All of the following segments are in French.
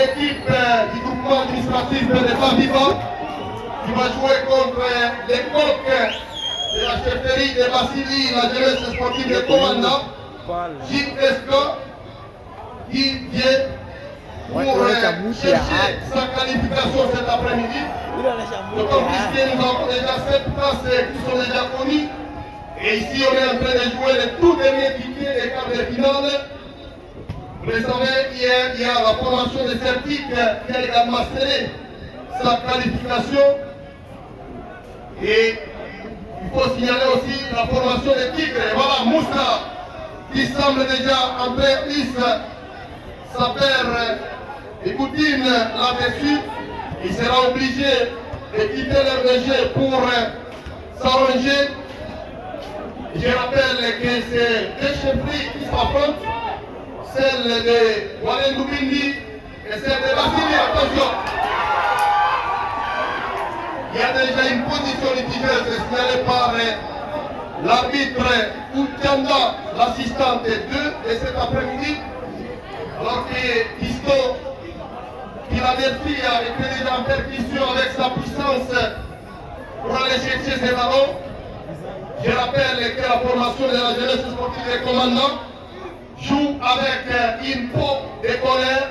l'équipe du groupement administratif de Faviva qui va jouer contre les coqs de la chefferie de Vassili, la jeunesse sportive de Commanda, JSK, qui vient pour chercher sa qualification cet après-midi. D'autant plus que nous avons déjà 7 places qui sont déjà connues. Et ici, on est en train de jouer le tout dernier ticket des quarts de finale. Vous le savez, hier, il y a la formation de Celtic qui a également scellé sa qualification. Et il faut signaler aussi la formation des Tigres. Et voilà, Moussa, qui semble déjà entrer lisse, sa paire et Poutine là-dessus. Il sera obligé de quitter l'RDG pour s'arranger. Je rappelle que c'est deux chefferies qui s'affrontent, celle de Walen Lubindi et celle de Vassili. Attention! Il y a déjà une position litigieuse signalée par l'arbitre Outianda, l'assistante 2 de cet après-midi, alors que Piston, Philadelphie a été déjà en percussion avec sa puissance pour aller chercher ses ballons. Je rappelle que la formation de la jeunesse sportive des commandants joue avec une peau de colère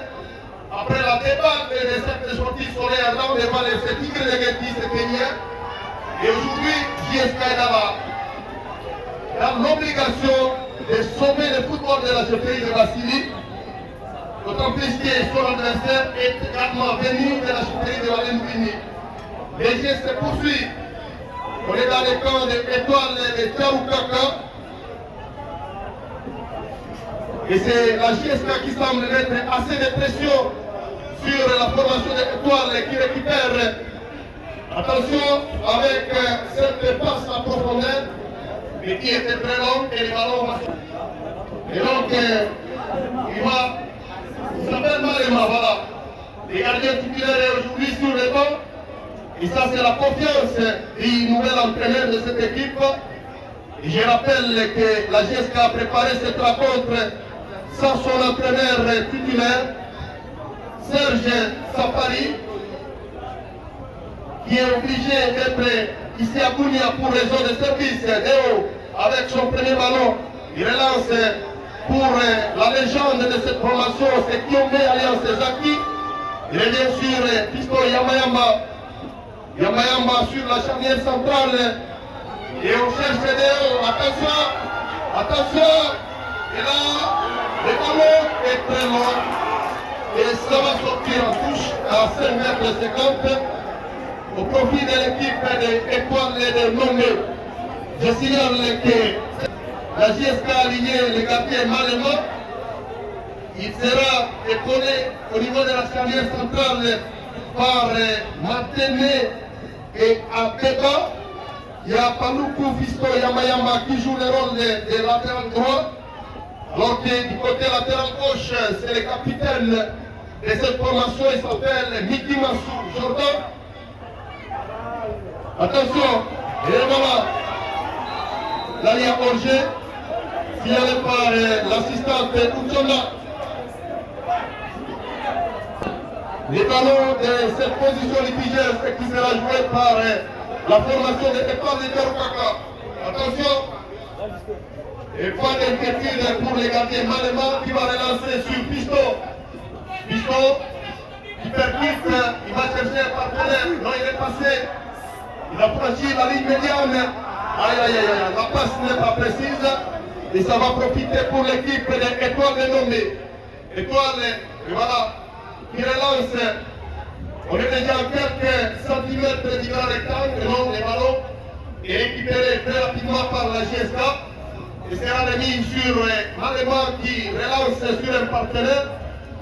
après la débatte des cercles sportifs solaires dans les valles de Tigre de Guetti, c'est Kenya. Et aujourd'hui, JSK est là-bas. Il a l'obligation de sauver le football de la chefferie de Vassili, d'autant plus que son adversaire est également venu de la chefferie de Walen-Lubindi. Les gestes se poursuivent. On est dans les camps de Étoile de Tchaoukaka. Et c'est la JSK qui semble mettre assez de pression sur la formation de l'Étoile qui récupère. Attention avec cette passe à profondeur, mais qui était très longue et les ballons vont. Et donc, il s'appelle Malema, voilà. Les gardiens titulaires aujourd'hui sur le banc. Et ça, c'est la confiance du nouvel entraîneur de cette équipe. Et je rappelle que la JSK a préparé cette rencontre sans son entraîneur titulaire, Serge Safari, qui est obligé d'être ici à Gounia pour raison de service. Déo, avec son premier ballon, il relance pour la légende de cette formation, c'est Kiombe Alliance Zaki. Il est bien sûr Piston Yamayamba. Yamayamba sur la charnière centrale. Et on cherche Déo. Attention, attention. Et là, le ballon est très long. Et ça va sortir en touche à 5,50 m au profit de l'équipe de Étoile de Nomé. Je signale que la JSK a aligné le gardien Malema. Il sera épaulé au niveau de la charnière centrale par Matene et Abeba. Il y a Paloukou Fiston Yamayama qui joue le rôle de latéral droit. Alors que du côté latéral gauche, c'est le capitaine de cette formation, il s'appelle Miki Massou Jordan. Attention, et voilà, l'Alia Orgé, signalé par l'assistante Ouchonda. Les ballons de cette position litigieuse qui sera jouée par la formation de Étoile de Tchaoukaka. Attention. Et pas d'inquiétude pour les gardiens Malema qui va relancer sur Piston. Piston qui percute, il va chercher un partenaire. Non, il est passé. Il a franchi la ligne médiane. Aïe, aïe, aïe, la passe n'est pas précise. Et ça va profiter pour l'équipe de Étoile de Nomé. Étoile, et voilà, qui relance. On est déjà à quelques centimètres du grand rectangle. Non, les ballons est récupéré très rapidement par la JSK. Et sera remis sur Malema qui relance sur un partenaire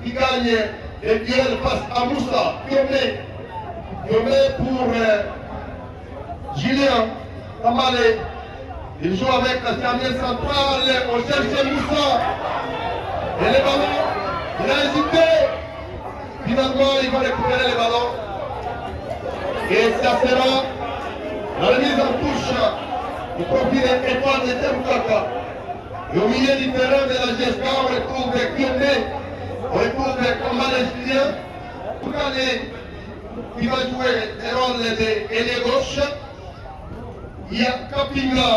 qui gagne et duel face à Moussa. Kiomé pour Julien Tamale. Il joue avec la charnière centrale. On cherche Moussa. Et les ballons, il a hésité. Finalement, il va récupérer les ballons. Et ça sera la remise en touche au profit de Étoile de Tchaoukaka. Et au milieu du terrain de la JSK, on retrouve Kiomé, on retrouve Kamale Julien, Boukale qui va jouer le rôle d'ailier gauche. Il y a Kapinga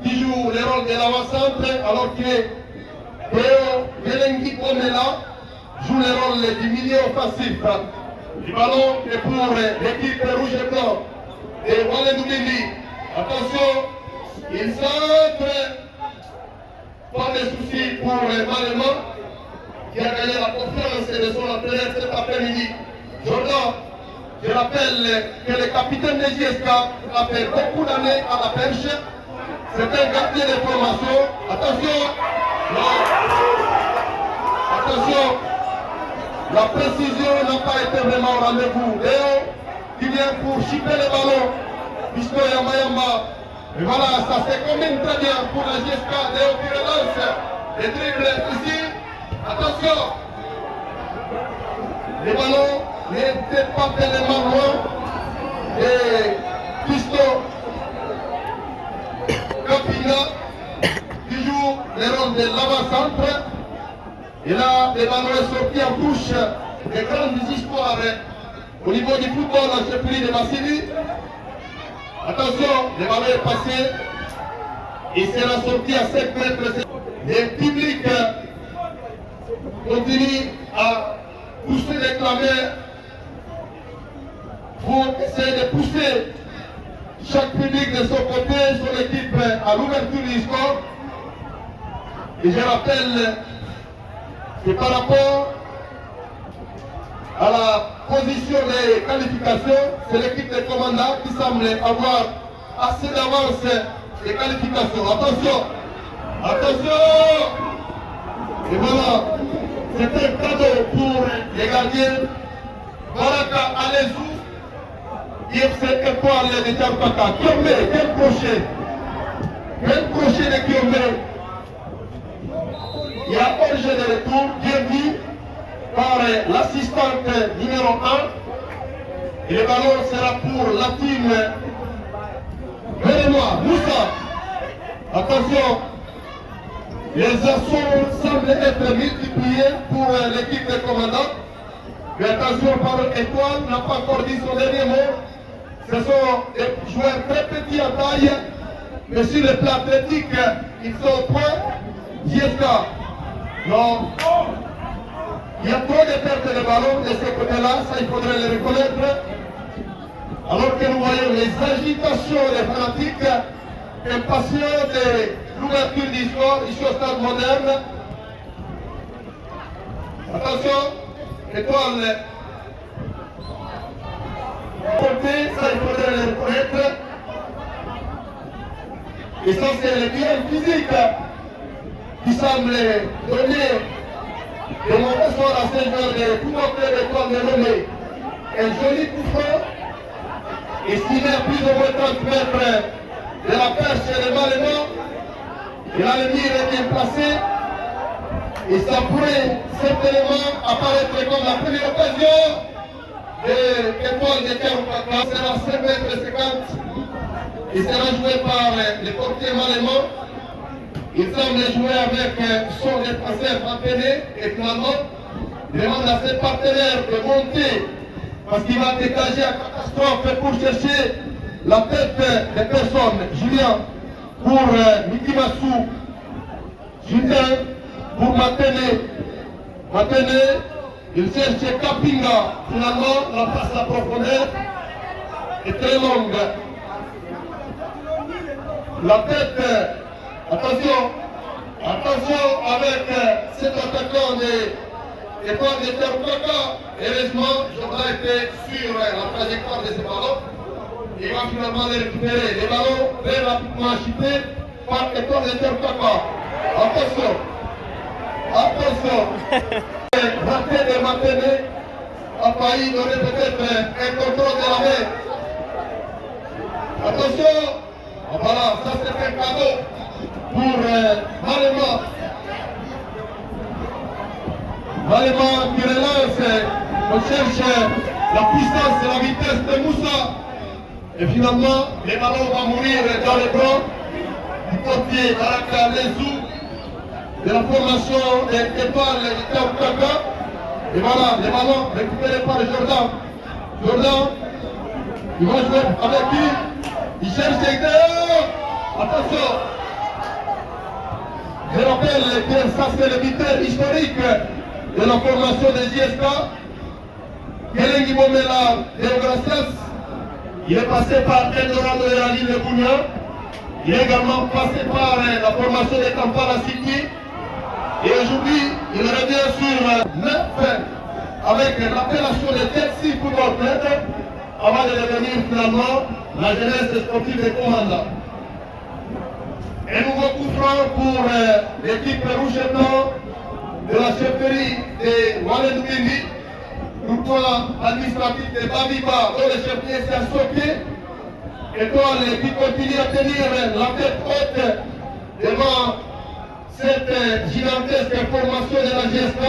qui joue le rôle de l'avant-centre alors que Théo Belengi Komela joue le rôle du milieu offensif. Le ballon est pour l'équipe rouge et blanc de Walendoumbili. Attention, il centre. Pas de soucis pour Malema qui a gagné la confiance de son entraîneur cet après-midi. Jordan, je rappelle que le capitaine de JSK a fait beaucoup d'années à la perche. C'est un gardien de formation. Attention, non. Attention, la précision n'a pas été vraiment au rendez-vous. Léo qui vient pour chipper le ballon. Puisque Yamba. Et voilà, ça se combine très bien pour la JSK. Léo qui relance les dribbles ici. Attention, les ballons n'étaient pas tellement loin. Et Pisto Kapinga qui joue le rôle de l'avant-centre. Et là, le ballon est sorti en touche de grandes histoires au niveau du football en chefferie de Massili. Attention, le ballon est passé. Il sera sorti à 5 mètres. Le public continue à pousser les clameurs pour essayer de pousser chaque public de son côté, son équipe à l'ouverture du score. Et je rappelle que par rapport à la position des qualifications, c'est l'équipe de commandant qui semble avoir assez d'avance des qualifications. Attention, attention! Et voilà, c'est un cadeau pour les gardiens. Baraka Alezou, IFC Étoile de Tchampaka. Kiomé, quel crochet! Quel crochet de Kiomé! Il y a un jeu de retour, bien vu par l'assistante numéro 1. Et le ballon sera pour la team. Venez-moi, Moussa. Attention, les assauts semblent être multipliés pour l'équipe des commandants. Mais attention, par Étoile n'a pas encore dit son dernier mot. Ce sont des joueurs très petits en taille, mais sur le plan athlétique, ils sont au point. JSK. Non. Il y a trop de pertes de ballon de ce côté-là, ça il faudrait le reconnaître. Alors que nous voyons les agitations des fanatiques, impatients de l'ouverture du score ici au stade moderne. Attention, Étoile. Ça il faudrait le reconnaître. Et ça c'est le bien physique qui semble donner de mauvais soir à ces joueurs de tout notre Étoile de Lomé. Un joli coup franc, estimé à plus ou moins 30 mètres de la perche de Malema. Et là le mire est bien placé. Et ça pourrait certainement apparaître comme la première occasion de l'Étoile de Tchampaka. C'est sera 5 mètres 50. Il sera joué par le portier Malema. Il semble jouer avec son défenseur Mapené et finalement il demande à ses partenaires de monter parce qu'il va dégager à catastrophe pour chercher la tête des personnes. Julien pour Mikimasu, Julien pour Mapené. Mapené, il cherche Kapinga. Finalement, la passe à profondeur est très longue. La tête. Attention, attention avec cet attaquant de l'Étoile de Tchampaka. Heureusement, Jordan était sur la trajectoire de ce ballon. Il va finalement les récupérer. Les ballons très rapidement achetés par l'Étoile de Tchampaka. Attention, attention. Raté de Mapené a failli donner peut-être un contrôle de la main. Attention, voilà, ça c'est un cadeau pour Malema. Malema qui relance, on cherche la puissance et la vitesse de Moussa. Et finalement, le ballon va mourir dans les bras du portier Baraka Lezou de la formation des Étoiles de Tchampaka. Et voilà, les ballons récupérés par Jordan. Jordan, il va jouer avec qui? Il cherche l'extérieur. Attention. Je rappelle que ça c'est le buteur historique de la formation des JSK. Kelengi Bomela Deogracias. Il est passé par Eldorado de la ville de Bounia. Il est également passé par la formation de Kampala City. Et aujourd'hui, il revient sur 9 avec l'appellation de Chelsea Football Club avant de devenir finalement la jeunesse sportive de Commanda. Un nouveau coup franc pour l'équipe rouge et blanc de la chefferie de Waledouini, groupement administratif de Babiba, dont le chef s'est associé. Étoile qui continue à tenir la tête haute devant cette gigantesque formation de la GSK.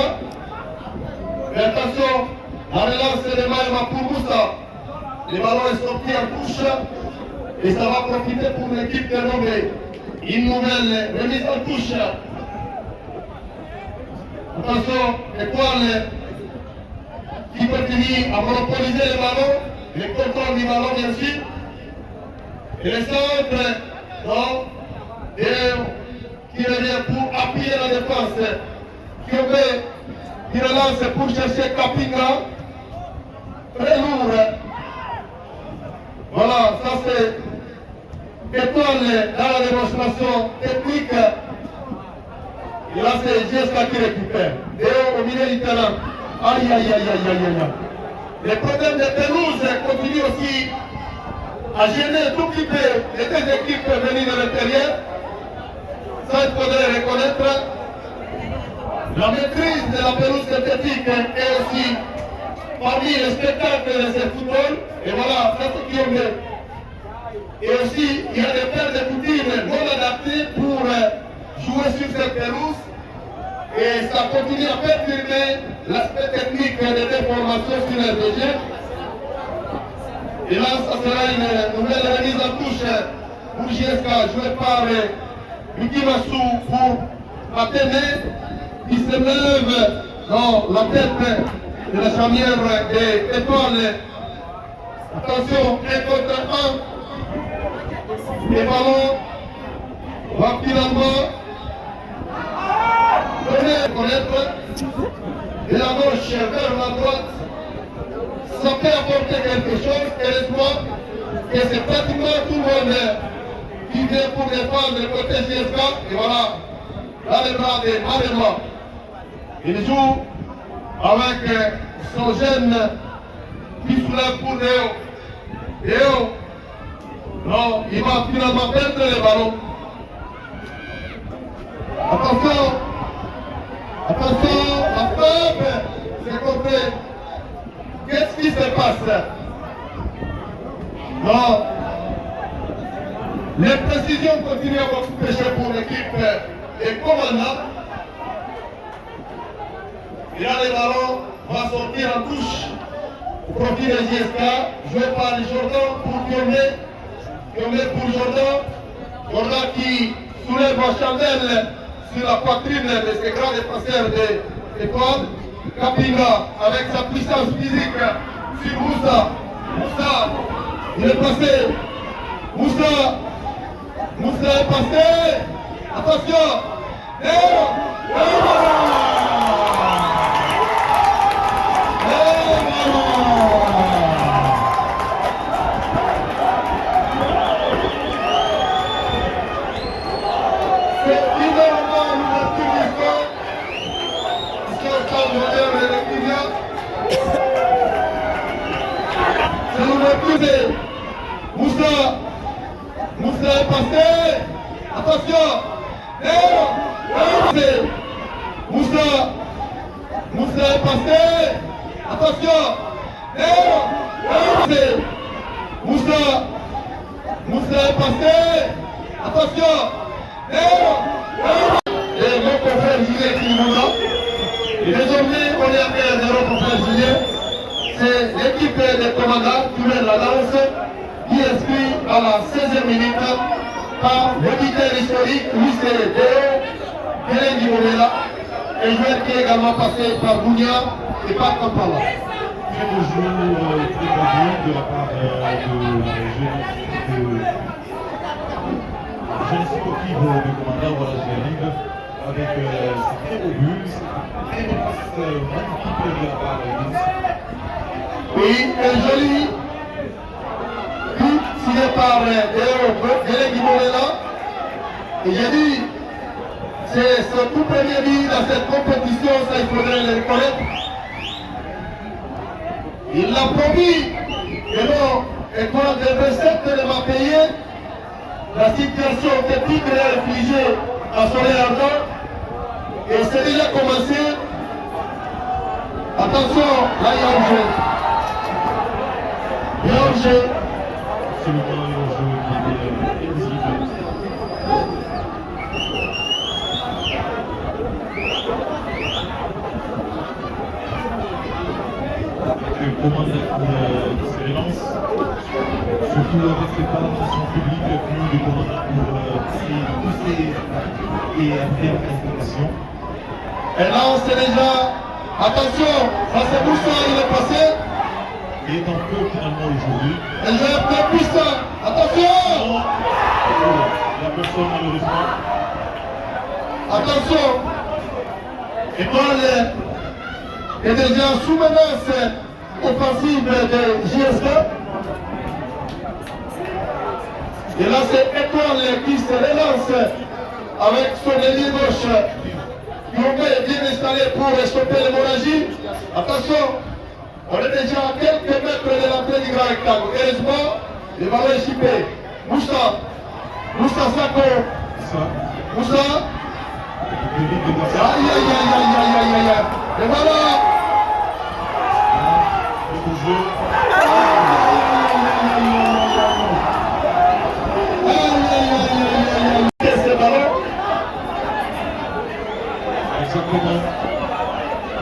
Mais attention, la relance de Maïma pour Moussa. Le ballon est sorti en touche et ça va profiter pour l'équipe de Nomé. Une nouvelle remise en touche. Attention, Étoile qui continue à monopoliser le ballon, le contrôle du ballon bien sûr. Et le centre, non, qui revient pour appuyer la défense. Qui relance pour chercher Kapinga. Très lourd. Voilà, ça c'est Étoile dans la démonstration technique. Et là c'est GSK qui récupère. Et au milieu du terrain. Aïe aïe aïe aïe aïe aïe. Les problèmes de pelouse continuent aussi à gêner tout petit peu les deux équipes venues de l'intérieur. Ça, il faudrait reconnaître la maîtrise de la pelouse synthétique est aussi parmi les spectacles de ce football. Et voilà, ça c'est qui est bien. Et aussi, il y a des paires de boutines non adaptées pour jouer sur cette pelouse. Et ça continue à perturber l'aspect technique des déformations sur les DG. Et là, ça sera une nouvelle remise en touche pour JSK, jouée par Yukimasu pour Athénée, qui se lève dans la tête de la chamière des étoiles. Attention, 1 contre 1. Les ballons vont finalement connaître de la gauche vers la droite. Ça peut apporter quelque chose, heureusement, et c'est pratiquement tout le monde qui vient pour défendre le côté GSK. Et voilà, dans les bras de Marema. Il joue avec son jeune qui soulève pour Léo. Léo, non, il va finalement perdre les ballons. Attention, attention, la frappe, c'est compris. Qu'est-ce qui se passe? Non. Les précisions continuent à beaucoup pêcher pour l'équipe des commandants. Et là, le ballon va sortir en touche au profit de JSK, joué par Jordan pour Piomé. Piomé pour Jordan. Jordan qui soulève la chandelle sur la poitrine de ces grands défenseurs de l'étoile. Kapinga avec sa puissance physique sur Moussa. Moussa, il est passé. Moussa est passé. Attention. Moussa est passé. Attention. Moussa est passé. Attention. Moussa est passé. Attention. Et mon confrère Julien qui nous là. Et désormais, on est à 0 confrère Julien. C'est l'équipe des commandants qui mène la danse, qui inscrit à la 16e minute par le buteur historique Luis Deo, Kelengi Bomela, un joueur qui est également passé par Bounia et pas Kampala. Très beau jour, très beau jour de la part de la jeune sportive de Commanda, voilà, je arrive avec ces très beaux buts, très beau passe magnifique de la part de Vince. Oui, un joli but signé par Dele Guimorela. Et j'ai dit, c'est son tout premier but dans cette compétition, ça il faudrait le reconnaître. Il l'a promis, et non, et quand le recette ne m'a payé, la situation que Tigre a infligée à son ardent, et c'est déjà commencé. Attention, là il y a un jeu. Il y a un jeu. Absolument, un jeu qui était exigeant. Comment se relance, surtout avec cette participation publique venue de Commanda pour pousser et faire l'information. Et là on sait déjà, attention, ça c'est Moussa, il est passé. Il est en feu finalement aujourd'hui. Et je vais faire puissant, attention. La personne malheureusement. Attention. Étoile est déjà sous menace offensive de JSK. Et là c'est Étoile qui se relance avec son ailier gauche. Yombe est bien installé pour stopper l'hémorragie. Attention, on est déjà à quelques mètres de l'entrée du grand rectangle. Heureusement, le ballon est chippé. Moussa Sako. Moussa. Aïe aïe aïe aïe aïe aïe aïe aïe. Et voilà.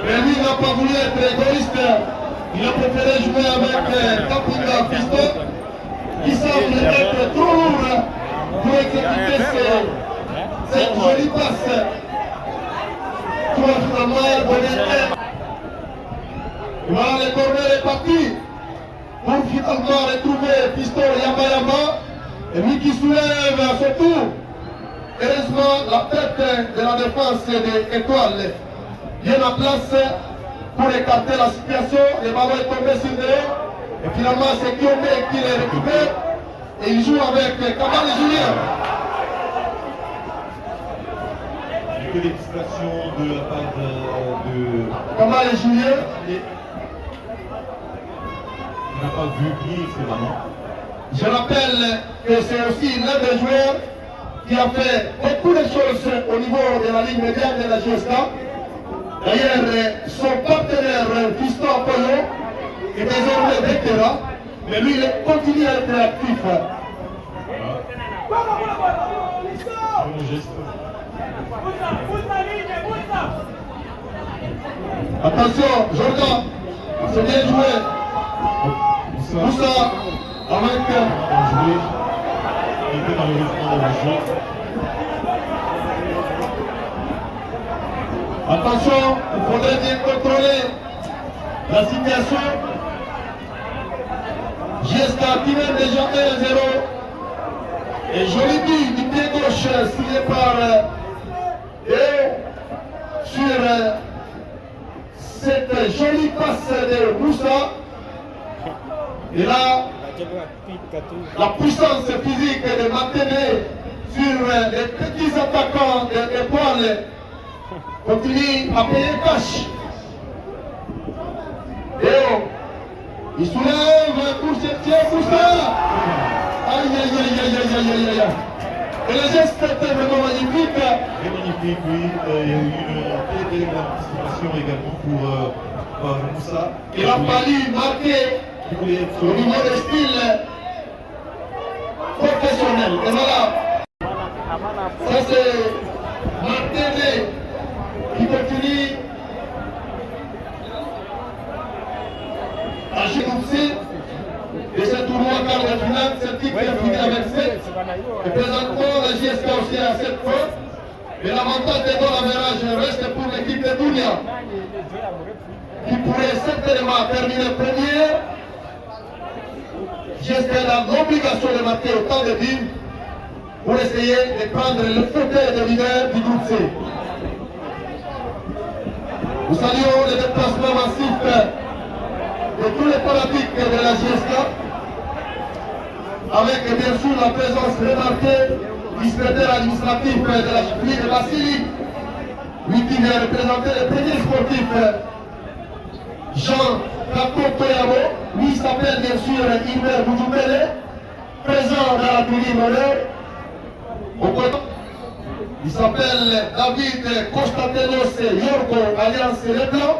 Mais lui n'a pas voulu être égoïste, il a préféré jouer avec Kapinga Fiston, qui semble être trop lourd pour exécuter cette jolie passe. Pour finalement donner un. Voilà, le corner est parti pour finalement retrouver Fiston Yama et lui qui soulève à son tour. Heureusement, la tête de la défense de Étoile bien en place pour écarter la situation. Le ballon est tombé sur dehors. Et finalement, c'est Kiombe qui le récupère. Et il joue avec Kamal et Julien. Il y a que des distractions de la part de Kamal et Julien. On n'a pas vu qui c'est vraiment. Je rappelle que c'est aussi l'un des joueurs qui a fait beaucoup de choses au niveau de la ligne médiane de la GSK. D'ailleurs, son partenaire Fiston Apollo est désormais vétéran, mais lui il continue à être actif. Bon geste. Attention, Jordan, c'est bien joué. Moussa, avec. Joué. Il était malheureusement dans le jeu. Attention, il faudrait bien contrôler la situation. JSK qui mène déjà 1-0. Et joli but du pied gauche signé par sur cette jolie passe de Moussa. Et là, la puissance physique de Matene sur les petits attaquants d'Étoile continue à payer cash. Et il soulève pour chercher Moussa. Aïe aïe aïe aïe aïe aïe aïe aïe. Et le geste était vraiment magnifique. Très magnifique, oui. Il y a eu une très belle participation également pour Moussa. Il a fallu marquer au niveau des styles professionnels. Et voilà. Ça c'est Martinet qui continue à Génoussi. Et ce tournoi quart de finale, cette équipe qui a fini avec 7. Et présentement, la JSK aussi a 7 points. Et l'avantage des goals à verrage reste pour l'équipe de Dounia. qui pourrait certainement terminer premier, j'espère l'obligation de marquer autant de buts pour essayer de prendre le fauteuil de leader du groupe C. Nous saluons le déplacement massif de tous les fanatiques de la GSK, avec bien sûr la présence remarquée du secrétaire administratif de la Chipie de Vassili, lui qui vient représenter le premier sportif, Jean Kako Toyabo, lui s'appelle bien sûr Imer Boudjoubele, présent dans la tribune honneur. Il s'appelle David Constantinos Yorgo, Alliance Les Blancs.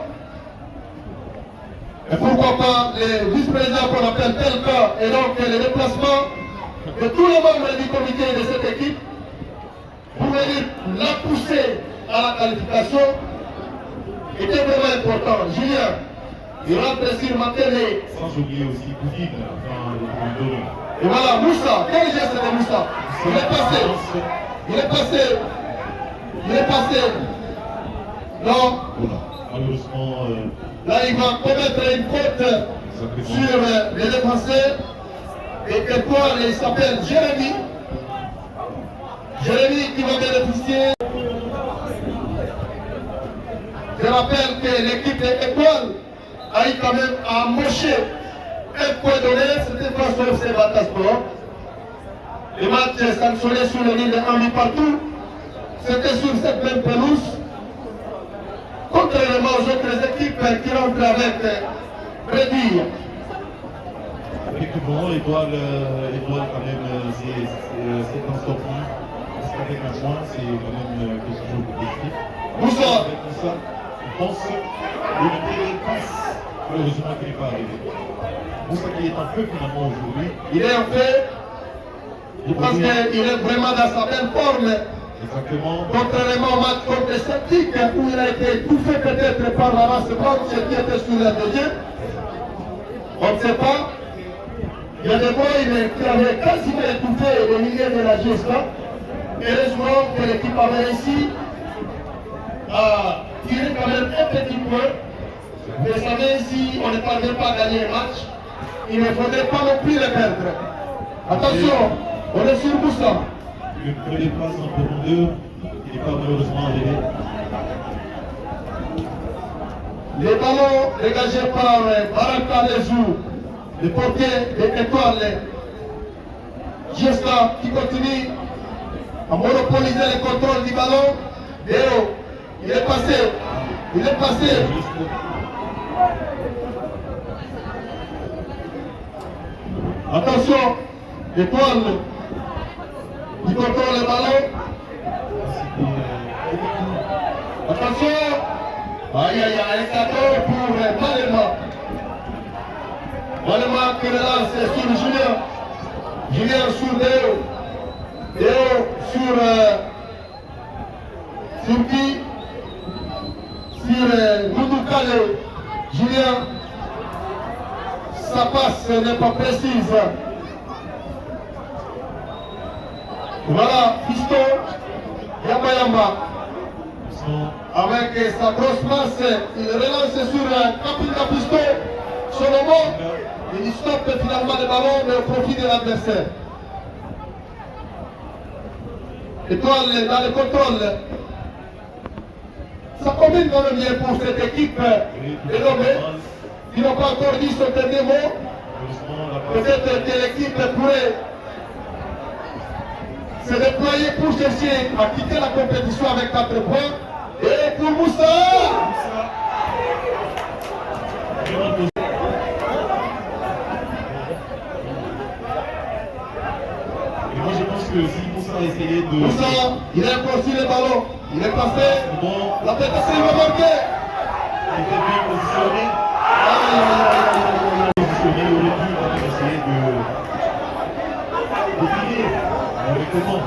Et pourquoi pas les vice-présidents qu'on appelle Telka et donc les déplacements de tous les membres du comité de cette équipe pour venir la pousser à la qualification était vraiment important. Julien, il rentre sur ma télé. Sans oublier aussi Poutine dans le domaine. Et voilà, Moussa, quel geste de Moussa? Il est passé. Il est passé. Il est passé. Non. Voilà. Malheureusement, là, il va commettre une faute sur les défenseurs. Et quelque part, il s'appelle Jérémy. Jérémy qui va bénéficier. Je rappelle que l'équipe de Étoile a eu quand même à mocher un point donné, c'était face au FC Batasport. Les matchs sanctionnés sur le ligne de Henri partout, c'était sur cette même pelouse. Contrairement aux autres équipes qui rentrent avec Brédille. effectivement, l'étoile quand même, c'est en sortie. Parce qu'avec un point, c'est quand même quelque chose de positif. Moussa. Avec tout ça, je pense limiter les passes. Malheureusement, qu'il n'est pas arrivé. Moussa qui est en feu finalement aujourd'hui. Il est en feu. Je pense qu'il est vraiment dans sa belle forme. Exactement. Contrairement au match contre Celtic, où il a été étouffé peut-être par la race blanche qui était sur la deuxième. On ne sait pas. Il y a des mois qui avaient quasiment étouffé les milieux de la GSK. Heureusement que l'équipe avait réussi à tirer quand même un petit point. Vous savez, si on ne parvient pas à gagner le match, il ne faudrait pas non plus le perdre. Attention, on est sur Moussa. Le premier passe en profondeur, il n'est pas malheureusement arrivé. Les ballons dégagés par Baraka Lezou, le portier des étoiles, Giesta qui continue à monopoliser le contrôle du ballon. Déo, il est passé, il est passé. Attention, l'étoile qui contrôle le ballon. Attention. Aïe aïe aïe, un cadeau pour Malema. Malema qui relance sur Julien. Julien sur Déo. Déo sur qui? Sur Doudou Kale. Julien. Sa passe n'est pas précise. Voilà, Fiston, Yamba Yamba. Avec sa grosse masse, il relance sur Kapinga Fiston. Solomon, il stoppe finalement le ballon, mais au profit de l'adversaire. Étoile dans le contrôle. Ça combine quand même bien pour cette équipe dénommée. Ils n'ont pas encore dit son dernier mot. Peut-être que l'équipe pourrait se déployer pour chercher à quitter la compétition avec 4 points. Et pour Moussa, Et moi je pense que si Moussa a essayé de... Moussa, il a encore sur le ballon. Il est passé. Bon, La tête à il va marquer. il était bien positionné. Positionné, il aurait pu quand même essayer de finir correctement.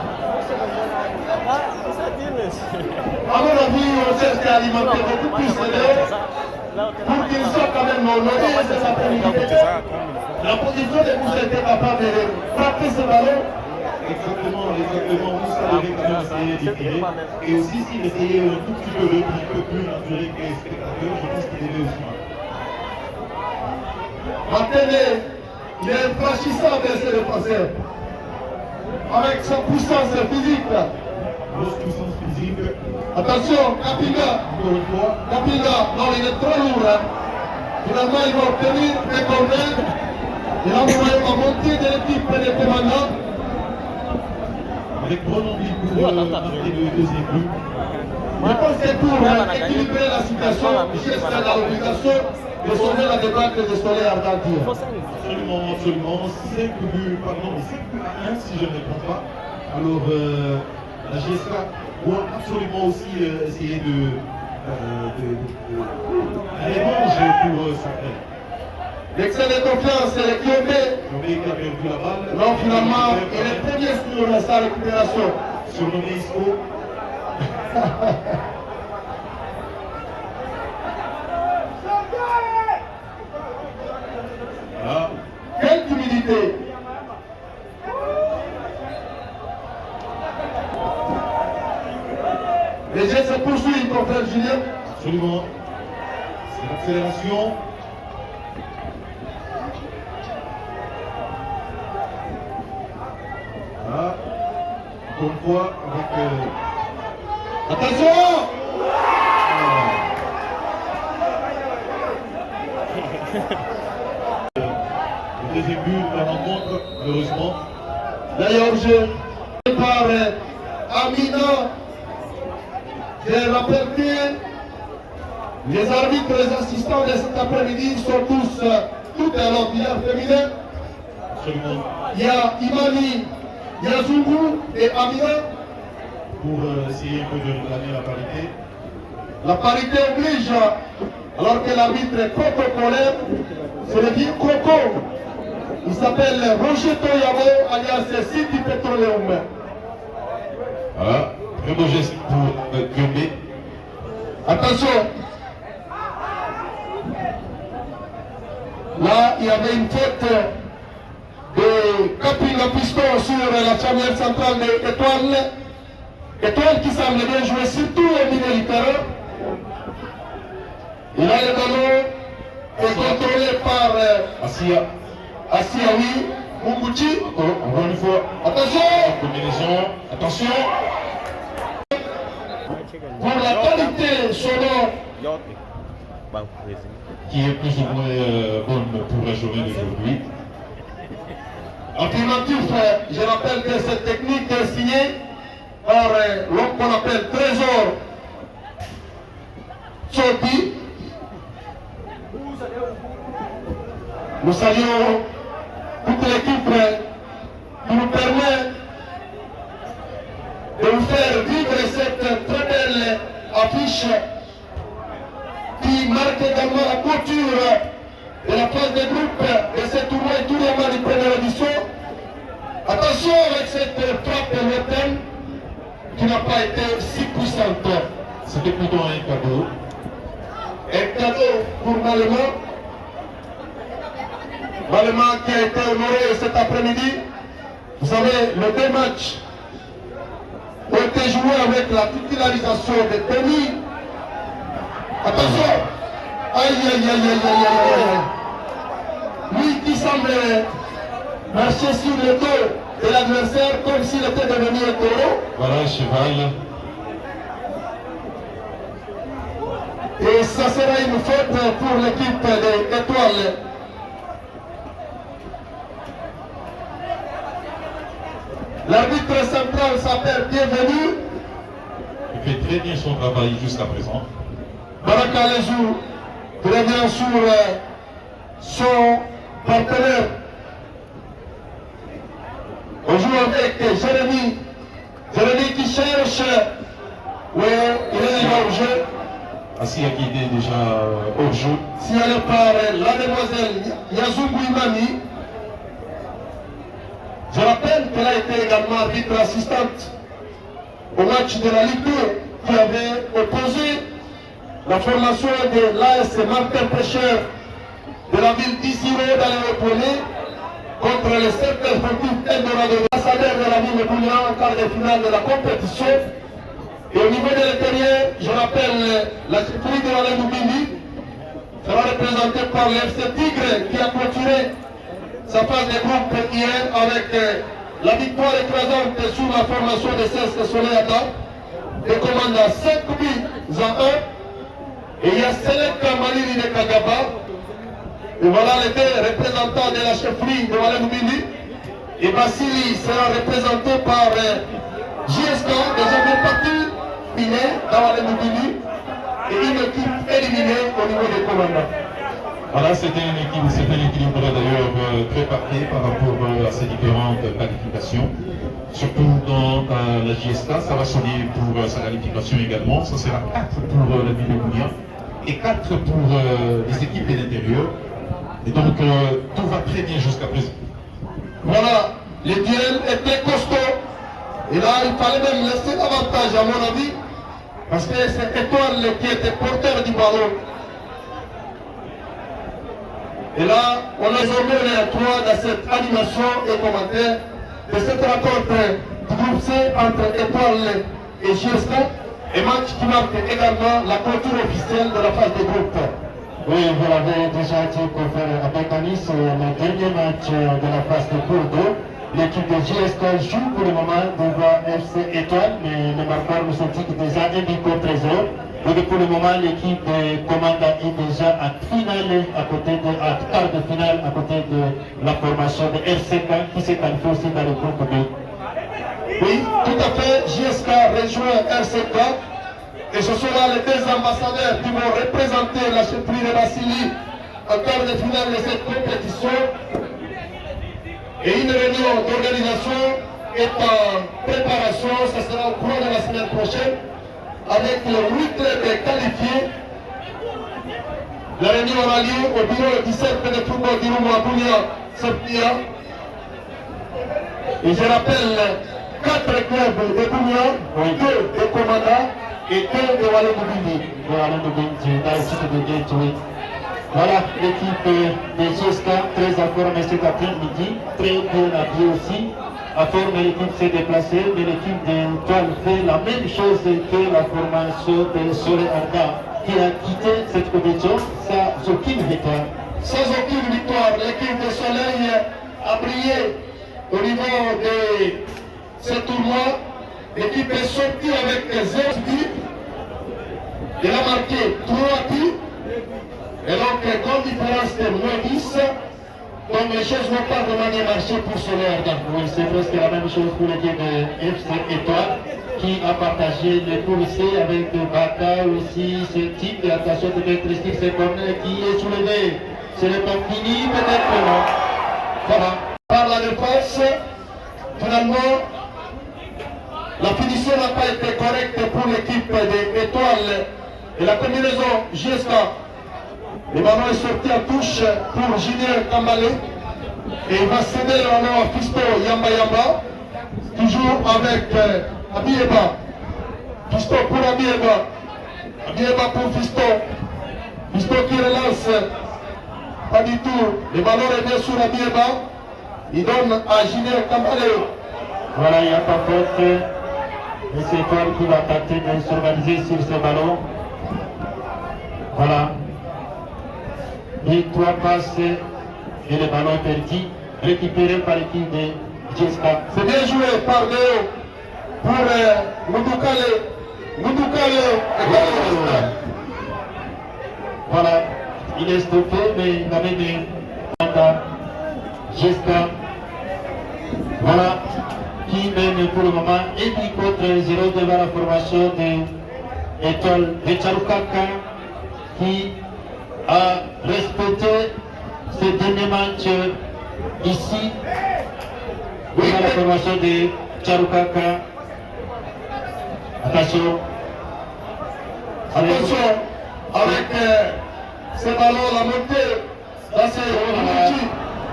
À mon avis, on cherche à alimenter beaucoup plus de Léo pour qu'ils soient quand même honorés de sa pénibilité. La position de Moussa était capable de frapper ce ballon. Exactement. Moussa devait quand même essayer d'y tirer. Et aussi, s'il essayait un tout petit peu plus naturel que les spectateurs, je pense qu'il devait aussi marquer. Maintenant, il est infranchissable ce défenseur. Avec sa puissance physique. Grosse puissance physique. Attention, Kapinga. Encore une fois. Kapinga, non, il est trop lourd. Hein. Finalement, il va obtenir des corners. Il a envoyé la montée de l'équipe des commandants. Avec bonne envie pour marquer le deuxième but. Je pense que pour équilibrer la situation, Michel a l'obligation de sauver la débâcle de Soleil Argentine. Absolument, absolument. 5 buts, pardon, 5 buts à 1 si je ne me trompe pas. Alors, la GSK doit absolument aussi essayer de revanche pour son frère. L'excès de confiance, c'est Kiombe. Kiombe qui a perdu la balle. Non, finalement, il est premier sur sa récupération. Surnommé Isco. Voilà. Quelle timidité! Les jeux se poursuivent, mon frère Julien. Absolument. C'est l'accélération. Voilà. Encore une fois, avec... Attention! Le deuxième but de la rencontre, heureusement. D'ailleurs, je par Amina. Je rappelle que les arbitres, les assistants de cet après-midi sont tous tout à l'ordinaire féminin. Absolument. Il y a Imani, Yazungu et Amina. Pour essayer un peu de réclamer la parité. La parité oblige, alors que l'arbitre est protocolaire, c'est le vieux Coco. Il s'appelle Roger Toyamo, alias City Petroleum. Voilà, très beau geste pour Kiombe. Attention. Là, il y avait une faute de Kapinga Piston sur la charnière centrale de Étoile. Étoile qui semble bien jouer surtout au milieu du terrain. Il a le ballon est contrôlé par Assia. oui, Munguchi. Encore une fois. Attention. Combinaison. Attention. Pour la qualité sonore Qui est plus ou moins bonne pour la journée d'aujourd'hui. Affirmatif, je rappelle que cette technique est signée par l'homme qu'on appelle Trésor Tsopi. Nous saluons toute l'équipe qui nous permet de vous faire vivre cette très belle affiche qui marque également la clôture de la phase de groupe de ce tournoi et tournoi de première édition. Attention avec cette frappe lointaine qui n'a pas été si puissante. C'était plutôt un cadeau. Un cadeau pour Malema. Malema qui a été honoré cet après-midi. Vous savez, les deux matchs ont été joués avec la titularisation de Denis. Attention! Aïe aïe aïe aïe aïe aïe aïe. Lui qui semble marcher sur le dos de l'adversaire comme s'il était devenu un taureau. Voilà un cheval. Et ça sera une faute pour l'équipe des Étoiles. L'arbitre central s'appelle Bienvenu. Il fait très bien son travail jusqu'à présent. Baraka Lezou revient sur son partenaire. On joue avec Jérémy. Jérémy qui cherche. Oui, il est déjà au jeu. Assia qui était déjà au jeu. Signalé par la demoiselle Yazungu Imani. Je rappelle qu'elle a été également arbitre assistante au match de la Ligue 2 qui avait opposé la formation de l'AS Martin Pêcheur de la ville d'Isiro dans les Reprenés contre le cercle sportif Eldorado, l'ambassadeur de la ville de Boulia en quart de finale de la compétition. Et au niveau de l'intérieur, je rappelle la sécurité de la Loubini, sera représenté par l'FC Tigre qui a clôturé sa phase de groupe hier avec la victoire écrasante sur la formation de CSK Soleil-Ada, de commande à 5 buts à 1. Et il y a Seleka Maliri de Kagaba. Et voilà les deux représentants de la chefferie de Walenoubili. Et Bassili sera représenté par JSK, déjà bien parti, Binet, dans Walenoubili. Et une équipe éliminée au niveau des commandants. Voilà, c'était un équilibre d'ailleurs très parfait par rapport à ces différentes qualifications. Surtout dans la JSK, ça va sonner pour sa qualification également. Ça sera 4 pour la ville de Gounia et 4 pour les équipes de l'intérieur. Et donc tout va très bien jusqu'à présent. Voilà, le duel est très costaud. Et là, il fallait même laisser davantage, à mon avis, parce que c'est Étoile qui était porteur du ballon. Et là, on a désormais à 3 dans cette animation et commentaire de cette rencontre du groupe C entre Étoile et JSK, et match qui marque également la clôture officielle de la phase de groupe. Oui, vous l'avez déjà dit, confrère Abekanis, le dernier match de la phase de groupe 2. L'équipe de JSK joue pour le moment devant FC Étoile, mais le marqueur nous indique déjà un but contre 0. Donc pour le moment, l'équipe de Commanda est déjà à finale, à quart de finale, à côté de la formation de RCK qui s'est qualifiée aussi dans le groupe B. Oui, tout à fait. JSK rejoint RCK. Et ce sont là les deux ambassadeurs qui vont représenter la chefferie de Vassili en quart de finale de cette compétition. Et une réunion d'organisation est en préparation. Ça sera au cours de la semaine prochaine, avec les 8 clubs qualifiés. La réunion aura lieu au bureau du cercle de football d'Irumu à Bounia, Septia. Et je rappelle 4 clubs de Bounia, 2 de Komanda et 2 de Walenoubili. Dans le site de Gate, oui. Voilà l'équipe de JSK, très en forme cet après-midi, très bien habillée aussi. À forme, l'équipe s'est déplacée, mais l'équipe d'Étoile fait la même chose que la formation de Soleil-Ada, qui a quitté cette compétition sans aucune victoire. Sans aucune victoire, l'équipe de Soleil a brillé au niveau de ce tournoi. L'équipe est sortie avec 0 buts. Elle a marqué 3 buts. Et donc, comme différence de moins 10, donc les choses n'ont pas vraiment bien marché pour Soleil-Ada. Oui, c'est presque la même chose pour l'équipe de FC Étoile, qui a partagé les policiers avec Baka aussi, ce type d'attention peut-être Steve Secornet qui est soulevé. Ce n'est pas fini, peut-être que non. Voilà. Par la défense, finalement, la finition n'a pas été correcte pour l'équipe de Étoile et la combinaison JSK. Le ballon est sorti à touche pour Julien Kambalé et il va céder le ballon à Fisto Yamba Yamba, toujours avec Abieba. Fisto pour Abieba, Abieba pour Fisto. Fisto qui relance, pas du tout. Le ballon revient sur Abieba, il donne à Julien Kambalé. Voilà, il n'y a pas faute. Et c'est Étoile qui va tenter de s'organiser sur ce ballon. Voilà. Et 3 passes et le ballon est perdu, récupéré par l'équipe de JSK. C'est bien joué par Léo pour Moudoukale. Voilà, il est stoppé, mais il avait des JSK. Voilà, qui mène pour le moment et puis contre 0 devant la formation de Étoile de Charoukaka qui a respecté ce dernier match ici devant la formation de Charoukaka. Attention. Attention, avec ce ballon, la montée, là c'est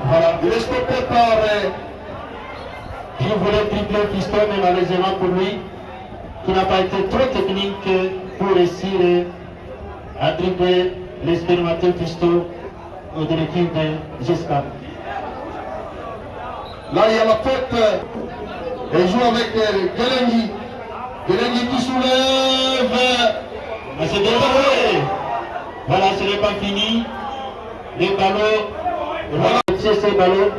Voilà. il est stoppé par Il voulait tripler Fiston, mais malheureusement pour lui, qui n'a pas été trop technique pour réussir à tripler l'expérimenté Fiston de l'équipe de JSK. Là il y a la faute, il joue avec Gelengi qui soulève. Mais c'est déjoué. Voilà, ce n'est pas fini. Les ballons, voilà, ces ballons,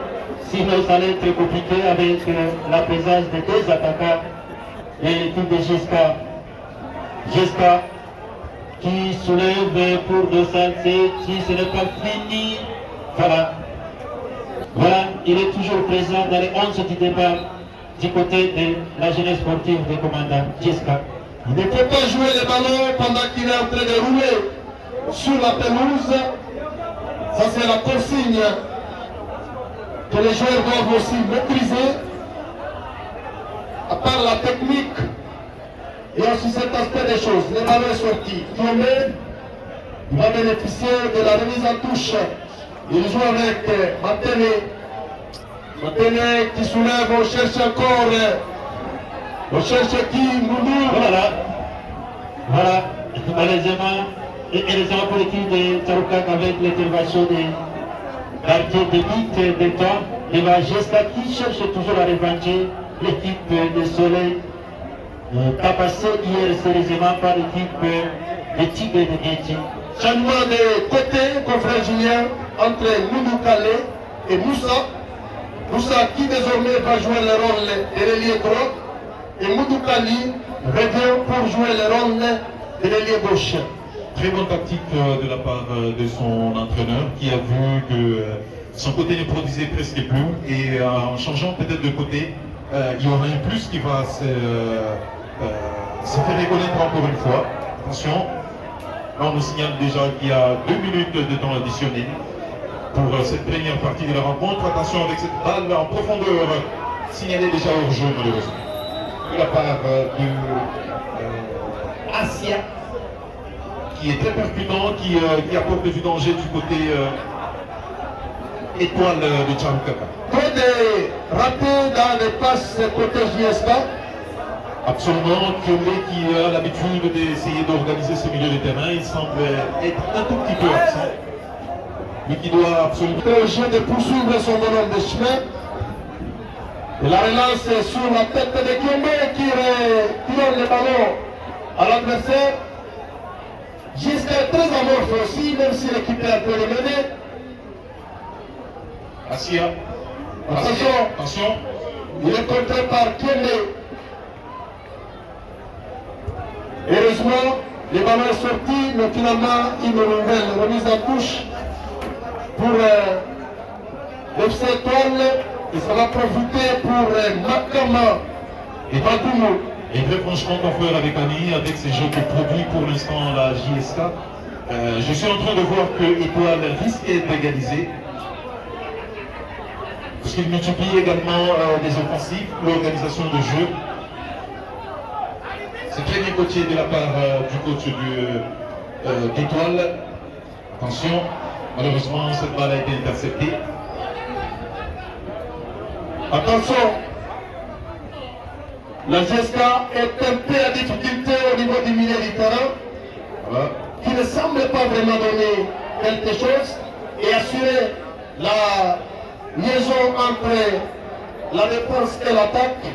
sinon ça allait être compliqué avec la présence des deux attaquants de l'équipe de Gisca. Gisca qui soulève pour De Santé, si ce n'est pas fini. Voilà. Voilà, il est toujours présent dans les 11 du départ du côté de la jeunesse sportive des commandants Gisca. Il ne peut pas jouer les ballons pendant qu'il est en train de rouler sur la pelouse. Ça, c'est la consigne que les joueurs doivent aussi maîtriser. À part la technique, il y a aussi cet aspect des choses. Le ballon est sorti. Tombé, il va bénéficier de la remise en touche. Il joue avec Matene. Matene qui soulève, on cherche encore. On cherche qui? Moudou. Voilà. Voilà. Malheureusement, et heureusement pour l'équipe de Tcharoukak avec l'intervention des gardiens de but de temps, et Gisca qui cherche toujours à revancher l'équipe de Soleil. Pas passé hier sérieusement par l'équipe de Tigre de Guéti. Changement de côté, confrère Julien, entre Moudou Kalé et Moussa. Moussa qui désormais va jouer le rôle de l'ailier droit. Et Moudou Kali revient pour jouer le rôle de l'ailier gauche. Très bonne tactique de la part de son entraîneur qui a vu que son côté ne produisait presque plus et en changeant peut-être de côté, il y aura un plus qui va se faire reconnaître encore une fois. Attention, là on nous signale déjà qu'il y a 2 minutes de temps additionnel pour cette première partie de la rencontre. Attention avec cette balle en profondeur, signalée déjà hors jeu malheureusement. De la part de Asia, qui est très percutant, qui apporte du danger du côté étoile de Tcharoukaka. Trop de ratés dans les passes côté JSK. Absolument, Kiombe qui a l'habitude d'essayer d'organiser ce milieu de terrain, il semble être un tout petit peu absent. Mais qui doit absolument... Obligé de poursuivre son bonhomme de chemin. Et la relance est sur la tête de Kiombe qui donne le ballon à l'adversaire. Jusqu'à très amorphe aussi, même si l'équipe est un peu menée. Asia. Attention. Il est contré par Kiombe. Heureusement, le ballon est sorti, mais finalement, une nouvelle remise en touche pour l'FC Étoile. Et ça va profiter pour Makama et Badoumou. Et très franchement, confrère avec Annie, avec ces jeux que produit pour l'instant la JSK, je suis en train de voir que Étoile risque d'égaliser. Parce qu'il multiplie également des offensives, l'organisation de jeu. C'est très bien coaché de la part du coach d'Étoile. Attention, malheureusement, cette balle a été interceptée. Attention, la GSK est un peu en difficulté au niveau du milieu du terrain, Voilà. qui ne semble pas vraiment donner quelque chose et assurer la liaison entre la défense et l'attaque.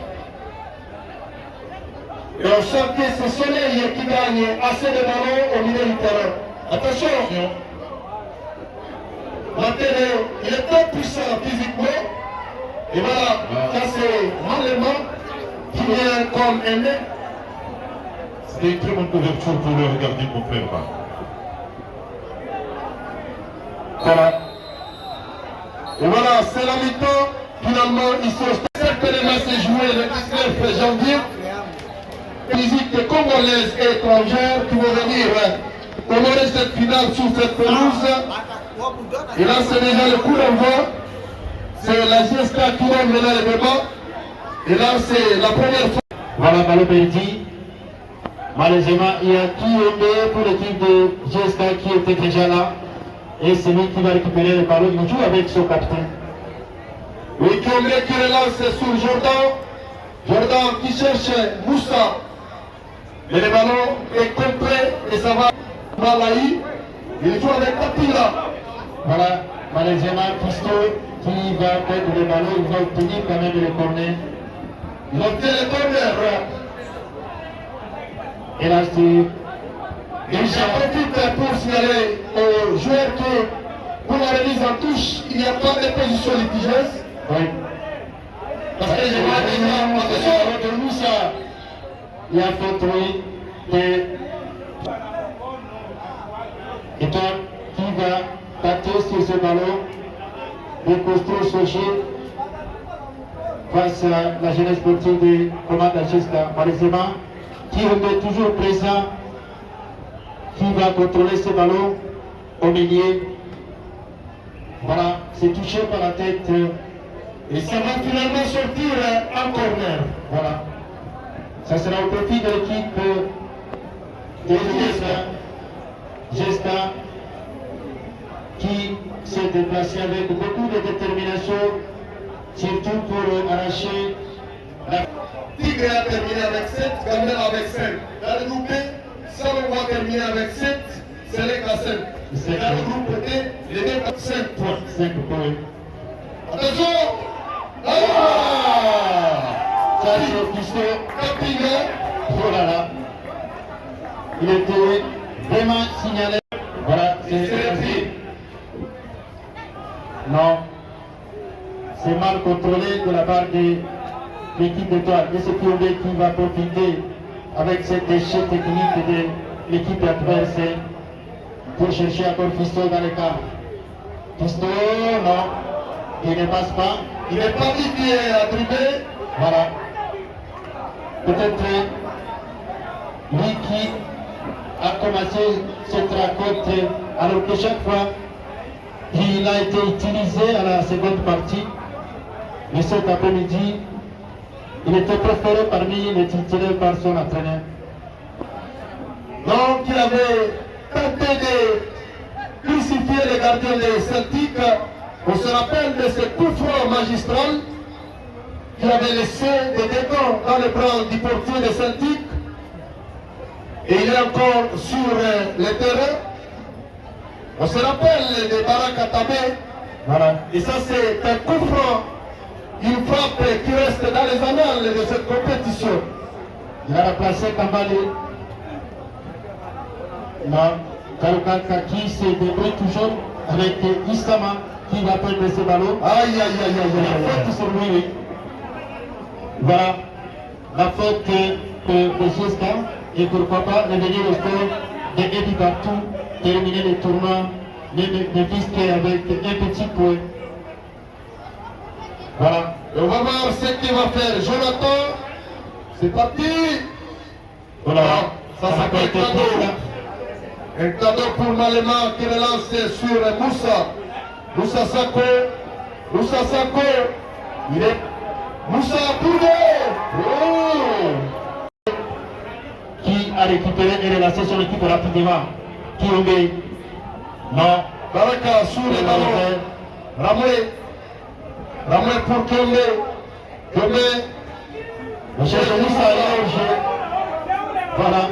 Et on sent que c'est Soleil qui gagne assez de ballons au milieu du terrain. Attention, Matene, il est très puissant physiquement. Et voilà, ça c'est Malema qui vient comme aîné. C'était une très bonne couverture pour le regarder mon frère. Voilà. Et voilà, c'est la mi-temps. Finalement, ils sont certainement se jouer le 19 janvier. Musique congolaise et étrangère qui vont venir honorer cette finale sur cette pelouse. Et là, c'est déjà le coup d'envoi. C'est la GSK qui va mener le débat. Et là, c'est la première fois. Voilà, ballon perdu. Malheureusement, il y a Kiombe pour l'équipe de GSK qui était déjà là. Et c'est lui qui va récupérer le ballon. Il joue avec son capitaine. Oui, Kiombe qui relance sur Jordan. Jordan qui cherche Moussa. Mais le ballon est complet et ça va Malaï. Il joue avec Kapila. Voilà, malheureusement, Pisto qui va perdre le ballon, il va obtenir quand même le corner. Ils ont fait le corner. Et là, c'est Et j'en profite pour signaler aux joueurs que pour la remise en touche, il n'y a pas de position litigieuse. Oui. Parce que je vois déjà, attention, de Moussa, il a fait oui. Et toi, qui va tâter sur ce ballon de construire ce jeu face à la jeunesse sportive de Comanda Cheska. Malheureusement, qui est toujours présent, qui va contrôler ce ballon au milieu. Voilà, c'est touché par la tête. Et ça va finalement sortir en corner. Voilà. Ça sera au profit de l'équipe de Gesta qui s'est déplacée avec beaucoup de détermination, surtout pour arracher la... Tigre a terminé avec 7, Gamel avec 5. Dans le groupe B, Salon va terminer avec 7, Selek à 5. Et dans le groupe D, les deux à 5 points. 5 points. Attention! Ah! Ça c'est Pisto. Capinga. Oh là là. Il était vraiment signalé. Voilà, c'est repris. Non. C'est mal contrôlé de la part de l'équipe d'étoile. Et c'est Piobé qui va profiter avec cette déchet technique de l'équipe adverse pour chercher encore Pisto dans les cas. Pisto, non. Il ne passe pas. Il n'est pas dit qu'il est attribué. Voilà. Peut-être lui qui a commencé cette raconte alors que chaque fois il a été utilisé à la seconde partie. Mais cet après-midi, il était préféré parmi les titulaires par son entraîneur. Donc il avait tenté de crucifier les gardiens des Celtics. On se rappelle de ce coup franc magistral qu'il avait laissé des dégâts dans les bras du portier des Celtics. Et il est encore sur le terrain. On se rappelle de Barak Atabé. Voilà. Et ça c'est un coup franc, une frappe qui reste dans les annales de cette compétition. Il a remplacé Kambali. Non. Karukaka qui se débrouille toujours avec Isama qui va prendre ce ballon. Aïe aïe aïe aïe La aïe faute sur lui, oui. Voilà. La faute de Gesta. Et pourquoi pas revenir au score de Eddie Bartou, terminer le tournoi, ne vise qu'avec un petit point. Voilà. Et on va voir ce qu'il va faire. Jonathan, c'est parti. Voilà. Ça s'appelle été cadeau. Un cadeau pour Malema qui relance sur Moussa. Moussa Sako. Moussa Sako. Il est Moussa Boudé. Oh! Qui a récupéré et relancé son équipe rapidement. Qui obéit. Non. Baraka sur le ballon. Ramoué. Ramoué pour Kembe. Kembe. Le cherche Moussa est au jeu. Voilà.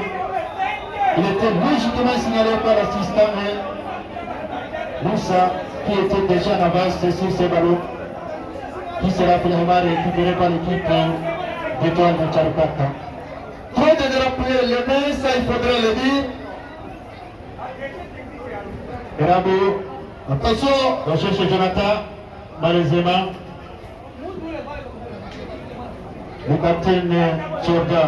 Il était logiquement signalé par l'assistant, mais Moussa, qui était déjà en avance sur ces ballons, qui sera finalement récupéré par l'équipe d'étoile de Charukata. Trop de dérapés, les mains, ça il faudrait le dire. Bravo. Attention. On cherche Jonathan, malheureusement. Le capitaine Tchorga.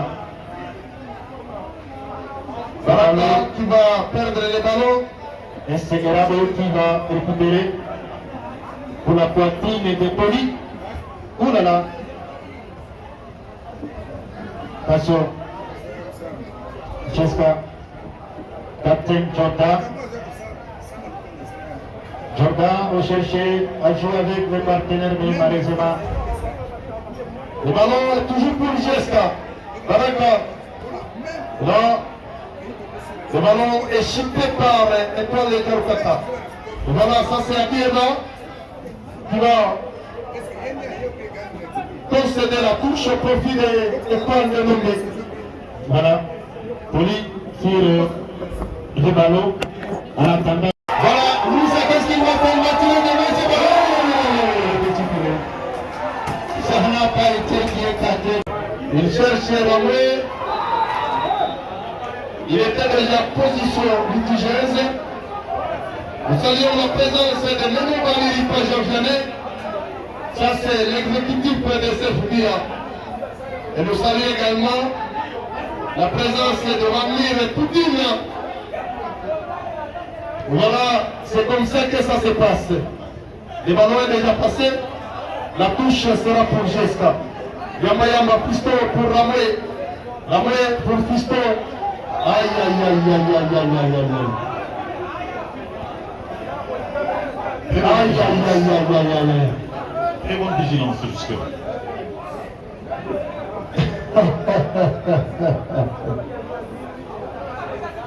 Baraka qui va perdre les ballons. Et c'est Erabo qui va récupérer pour la poitrine de Poli. Ouh là là. Attention. Cheska. Capitaine Jordan. Jordan va chercher à jouer avec le partenaire, mais malheureusement. Le ballon est toujours pour Jeska. Baraka. Non. Le ballon est chippé par Étoile de Karukata. Et voilà, ça c'est Abiema qui va concéder la touche au profit de Étoile de Lomé. Voilà. Poli tire le ballon en attendant. Voilà, Moussa, qu'est-ce qu'il va faire? Il va tirer des mains, c'est bon. Petit filet. Ça n'a pas été qui est cadré. Il cherche Ramoué. Il était déjà position litigieuse. Nous saluons la présence de Nemo Valérie Pageorgianet. Ça, c'est l'exécutif de CFBIA. Et nous saluons également la présence de Vladimir Poutine. Voilà, c'est comme ça que ça se passe. Le ballon est déjà passé. La touche sera pour Jeska. Yamba Yamba, Pisto pour Ramé. Ramé pour Pisto. Aïe, aïe, aïe, aïe, aïe, aïe, aïe, aïe. Aïe, aïe, aïe, aïe, aïe, aïe. Très bonne vigilance jusque-là.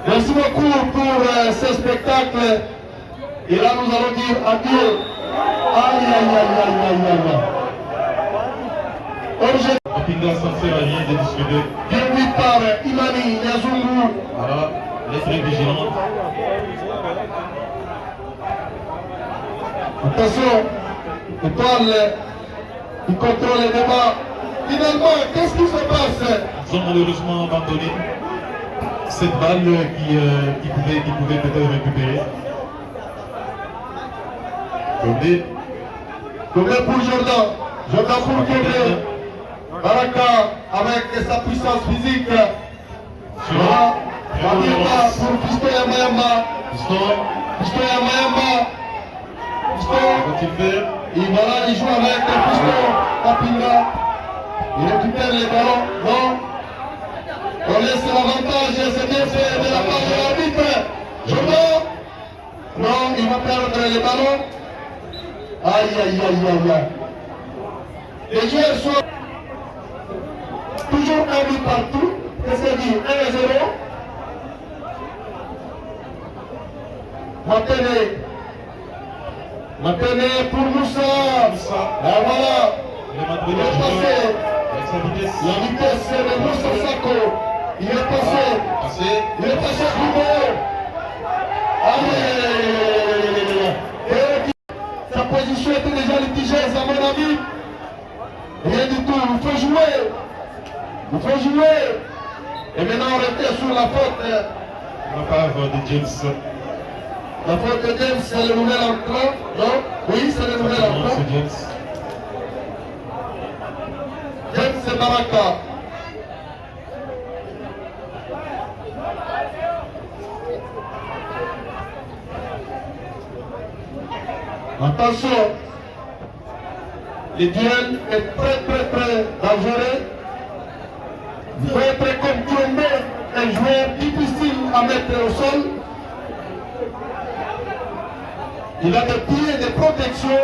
Merci beaucoup pour ce spectacle. Et là, nous allons dire adieu. Aïe, aïe, aïe, aïe, aïe, aïe. Rapidement, Sansera vient de discuter. Bien vu par Imani Yazungu. Voilà, elle est très vigilante. Attention, étoile, il contrôle les débats. Finalement, qu'est-ce qui se passe? Ils ont malheureusement abandonné cette balle qui pouvait peut-être récupérer. Kondé. Kondé pour Jordan. Jordan pour Kondé. Baraka avec sa puissance physique. Voilà. Mayamba pour Pisto Yamayamba. Pisto Yamayamba. Pisto. Et voilà, il joue avec Pisto Kapinga. Il récupère les ballons. Non. On laisse l'avantage. C'est bien fait de la part de l'arbitre. Jordan. Non, il va perdre les ballons. Aïe, aïe, aïe, aïe, aïe. Les joueurs sont toujours un but partout. Qu'est-ce que dit 1-0. Maintenant pour Moussa. Et voilà. Il est passé. La vitesse de Moussa Sako. Il est passé. Il est passé plus haut. Allez. Sa position était déjà litigieuse à mon avis. Rien du tout. Il faut jouer. Il faut jouer. Et maintenant on était sur la faute. La part de James. La faute de James, c'est le nouvel entrant. Non? Oui, c'est le nouvel entrant. C'est James. James, c'est Baraka. Attention, le duel est très dangereux. Il faut être comme Kiombe, un joueur difficile à mettre au sol. Il a des pieds de protection.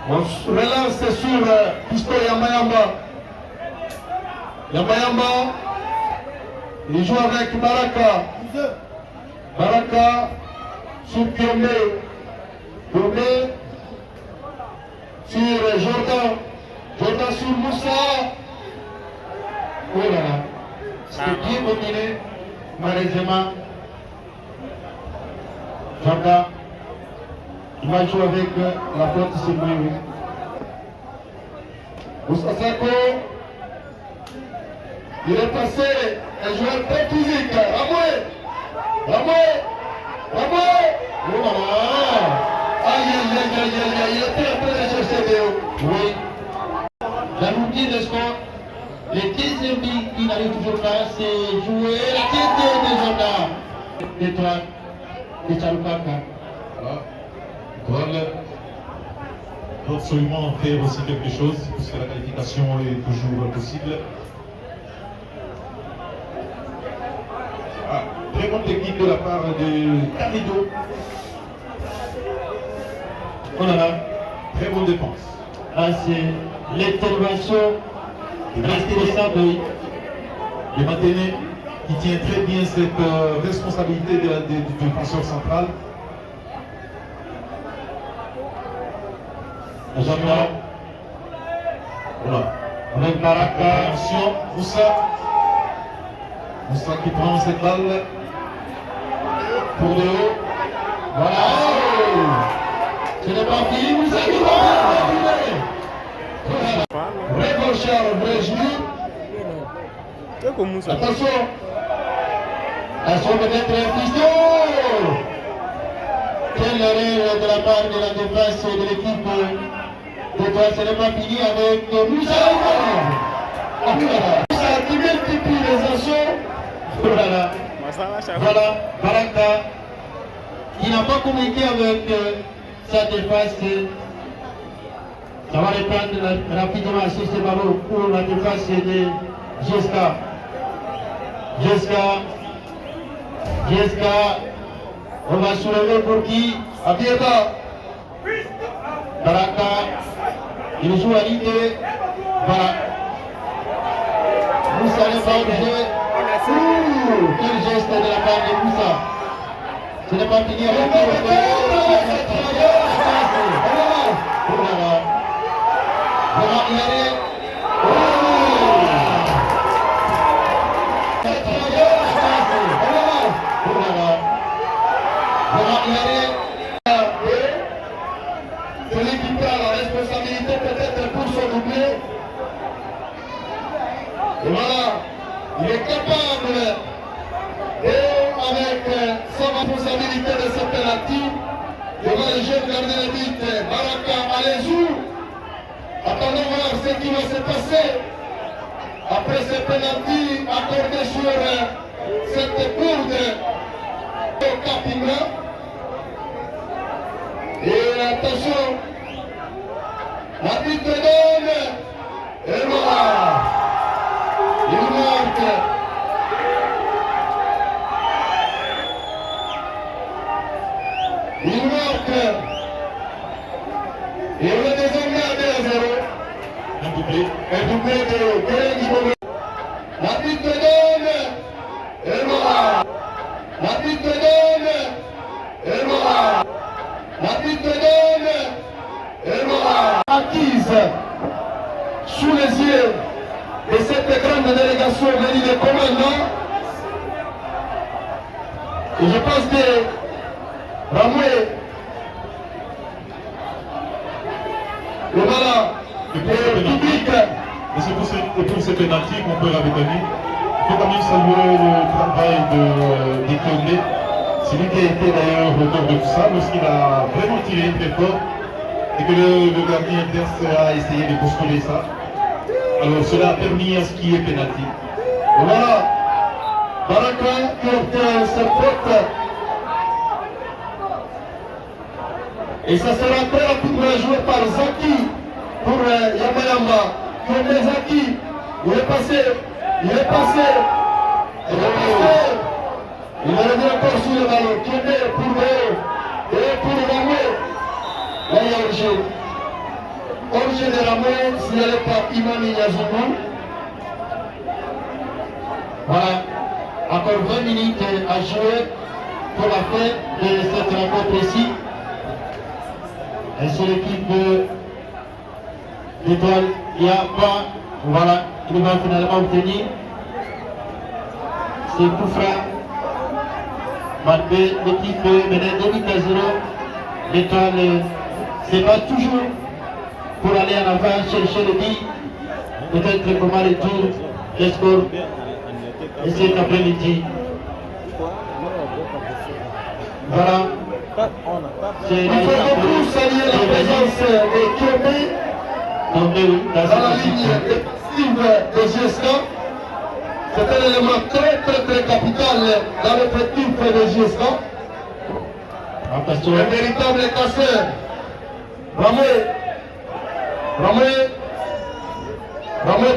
On se relance sur Pisto Yamayamba. Yamayamba, il joue avec Baraka. Baraka sur Kiombe. Kiombe sur Jordan. Jordan sur Moussa. Oh là là. C'est bien dominé, malheureusement. Jordan, il va jouer avec la flotte sur lui. Moussa Sako, il est passé, un joueur très physique. Ramoué. Oh là là. Aïe, il était en train de chercher Déo. Oui. J'alourdis le score. Le 15e but qui n'arrive toujours pas, c'est jouer la tête de Jordan. L'étoile de Chalupaka. Voilà. L'étoile doit absolument faire aussi quelque chose, puisque la qualification est toujours possible. Ah, très bonne technique de la part de Carido. Oh là là, très bonne défense. Ah, c'est l'intervention responsable Le Maténé qui tient très bien cette responsabilité du défenseur central. Jordan. Voilà. Avec Baraka. Attention, Moussa. Moussa qui prend cette balle pour le haut. Voilà. Ce n'est pas fini, Moussa qui va. Révolution Brésil. Attention. Attention peut-être un piston. Quelle erreur de la part de la défense de l'équipe d'Étoile. Ce n'est pas fini avec Moussa. Moussa qui multiplie les assauts. Voilà. Voilà. Baraka qui n'a pas communiqué avec sa défense. Ça va reprendre rapidement sur ce ballon pour la défense de Jeska. Jeska, on va soulever pour qui? Abieba. Baraka, il joue à l'idée. Voilà. Moussa n'est pas obligé. Quel geste de la part de Moussa. Ce n'est pas fini avec celui qui prend la responsabilité peut-être pour son doublé. Et voilà, il est capable avec sa responsabilité de ce penalty devant le jeune gardien de but Baraka Alezou. Attendons voir ce qui va se passer après ce penalty accordé sur cette bourde au Capinga. Et attention, l'arbitre donne, et voilà, il marque. Il marque. Et on est désormais à 2-0. Un doublé de Guérin Guimaume. L'arbitre donne, et voilà. L'arbitre donne, et voilà. L'arbitre donne, et voilà. Acquise sous les yeux de cette grande délégation venue des commandants. Et je pense que Ramoué, et voilà, le public. Et c'est pour ces pénaltys qu'on peut la retenir. Il faut quand même saluer le travail de Ditomé. C'est lui qui a été d'ailleurs l'auteur de tout ça, lorsqu'il a vraiment tiré très fort et que le gardien adverse a essayé de bousculer ça. Alors cela a permis à ce qu'il y ait pénalty. Voilà, Baraka qui obtient sa faute. Et ça sera très rapidement joué par Zaki pour Yamayamba. Qui est Zaki, il est passé. Il va revenir encore sur le ballon. Qui est pour Léo et pour Ramoué. Là il y a Orgé. Orgé de Ramoué, signalé par Imani Yazounou. Voilà, encore 20 minutes à jouer pour la fin de cette rencontre ici. Et sur l'équipe d'Étoile, il n'y a pas, voilà, il va finalement obtenir ce coup franc. Malgré l'équipe menée 2 buts à 0, l'Étoile se bat toujours pour aller en avant, chercher le but, peut-être comment le tour, le score. Et cet après-midi, voilà. Il faut beaucoup saluer la présence de Kiomé dans la ligne défensive de GSK. C'est un élément très capital dans l'effectif de GSK. Un véritable casseur. Ramé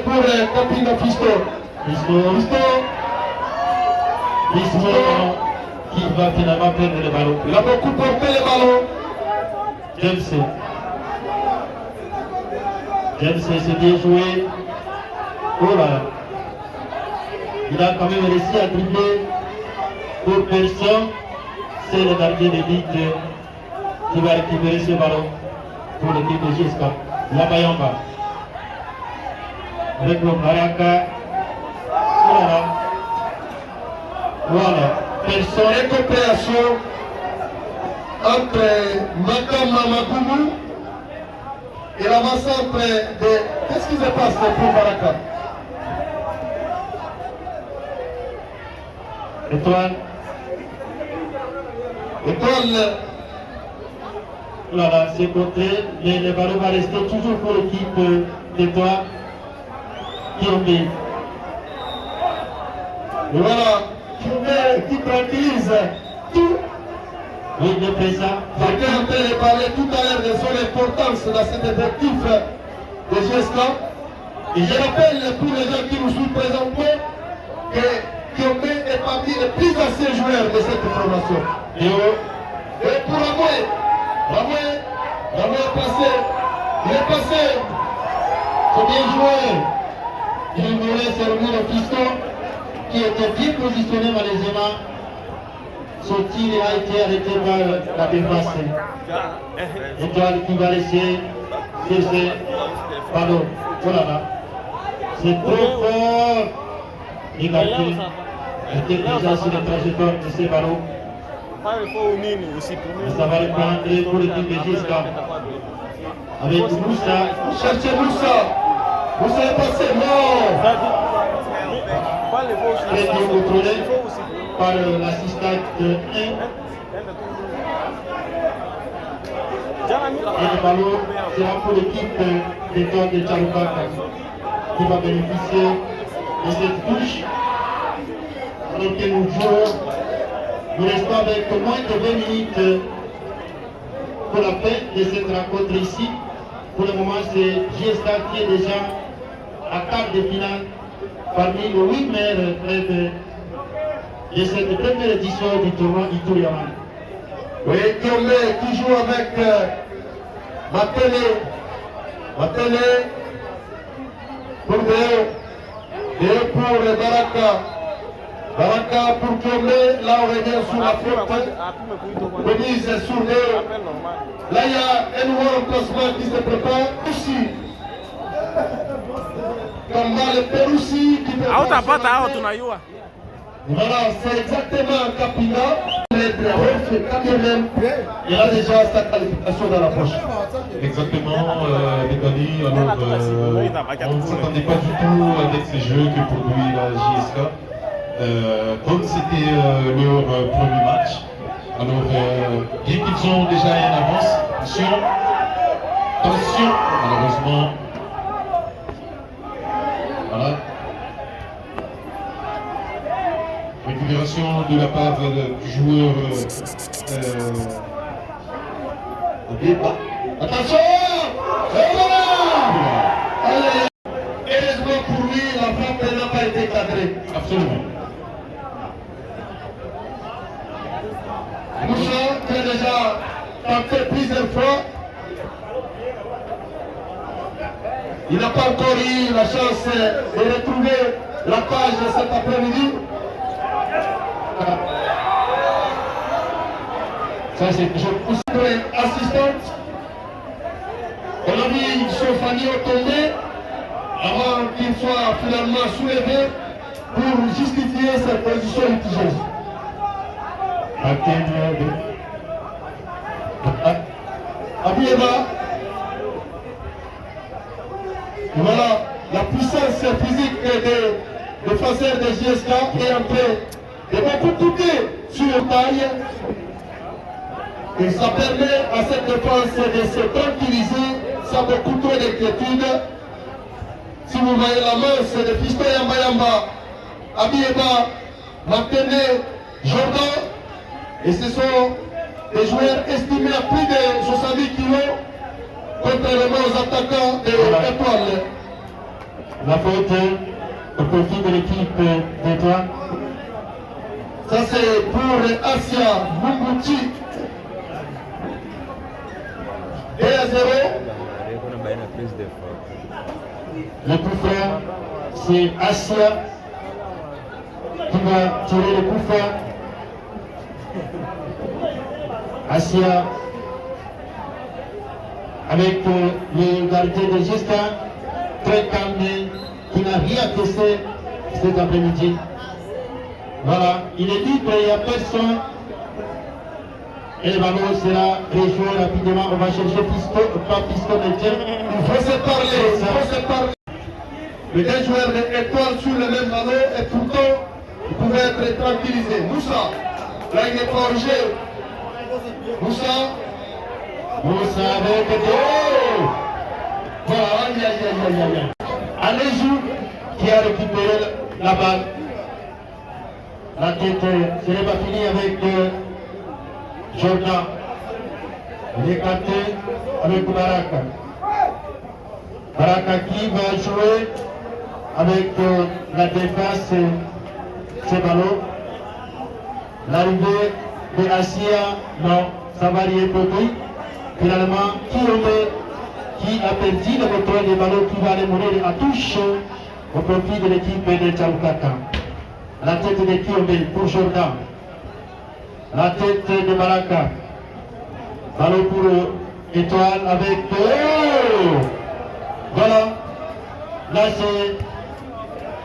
pour Capinga Fisto. Qui va finalement prendre le ballon. Il a beaucoup porté le ballon. James, c'est bien joué. Oh là. Il a quand même réussi à dribbler pour personne. C'est le gardien de but qui va récupérer ce ballon pour l'équipe de GSK. Yamayamba. Avec le Baraka. Voilà. Voilà. Personne et coopération entre Makama Makoumou et l'avant-centre de... Qu'est-ce qui se passe pour Baraka? Étoile. Étoile. Voilà, c'est contré, mais le ballon va rester toujours pour l'équipe d'Étoile. Kiombe. Et voilà, Kiombe qui tranquillise tout. Oui, le président. j'étais en train de parler tout à l'heure de son importance dans cet effectif de GSK. Et je rappelle pour les gens qui nous suivent présentement que Kiombe est parmi les plus anciens joueurs de cette formation. Et pour Ramoué est passé. Il est passé. C'est bien joué. Il voulait servir le fiston qui était bien positionné malaisément. Son tir a été arrêté par la défense. Étoile qui va laisser ce ballon. Oh là là. C'est trop fort. Écarté. Il était déjà sur la trajectoire de ces ballons. Ça va reprendre pour l'équipe de GSK. Avec Moussa. Cherchez Moussa. Moussa est passé. Non. Très bien contrôlé par l'assistant 1. Et le ballon sera pour l'équipe d'Étoile de Tcharoubaka qui va bénéficier de cette touche. Alors que nous jouons, nous restons avec moins de 20 minutes pour la fin de cette rencontre ici. Pour le moment, c'est GSK qui est déjà à quart de finale parmi les 8 meilleurs clubs de cette première édition du tournoi Ituriaman. Oui, Kiombe qui joue avec Matele pour Déo pour Baraka. Baraka pour Kiombe, là on revient sur la faute. Remise sur Déo. Là il y a un nouveau remplacement qui se prépare aussi. Combat le Peroussi qui fait voilà, c'est exactement Kapina. Il a déjà sa qualification dans la poche. Exactement, Bécani. Alors, on ne s'attendait pas du tout avec ces jeux que produit la JSK. Comme c'était leur premier match, alors bien qu'ils ont déjà une avance, attention, malheureusement. Voilà. Récupération de la part du joueur Attention! Et voilà! Allez! Heureusement pour lui, la frappe n'a pas été cadrée. Absolument. Moussa qui a déjà tenté plusieurs fois. Il n'a pas encore eu la chance de retrouver la page cet après-midi. Ça, c'est toujours possible. Assistante. On a vu Sofani tomber avant qu'il soit finalement soulevé pour justifier sa position litigieuse. Abieba. Voilà la puissance physique des défenseurs de GSK qui est en train de beaucoup coûter sur le taille. Et ça permet à cette défense de se tranquilliser sans beaucoup trop d'inquiétude. Si vous voyez la main, c'est de Fiston Yamba, Abieba, Matene, Jordan. Et ce sont des joueurs estimés à plus de 70 kg, contrairement aux attaquants de l'Étoile. La faute au profit de l'équipe d'Étoile. Ça c'est pour Asia Munguchi. 2-0. Le coup franc, c'est Asia qui va tirer le coup franc. Asia avec le gardien de Justin, très calme, qui n'a rien testé cet après-midi. Voilà, il est libre, il n'y a personne. Et le ballon sera rejoué rapidement. On va chercher Piston, pas Piston et Dieu. Il faut se parler, il faut se parler. Les deux joueurs de Étoile sur le même ballon et pourtant il pouvait être tranquillisé. Moussa, là il est corrigé. Moussa avec oh! Voilà, aïe aïe aïe aïe aïe. Alejou qui a récupéré la balle. La tête, ce n'est pas fini avec Jordan. Il est capté avec Baraka. Baraka qui va jouer avec la défense ce ballon. L'arrivée de Asia, non, ça va rien produire. Finalement, qui a perdu le contrôle des ballons qui va aller mourir à touche au profit de l'équipe de Tchaoukaka. La tête de Kiombe pour Jordan. La tête de Baraka. Ballon pour Étoile avec... Oh! Voilà. Là c'est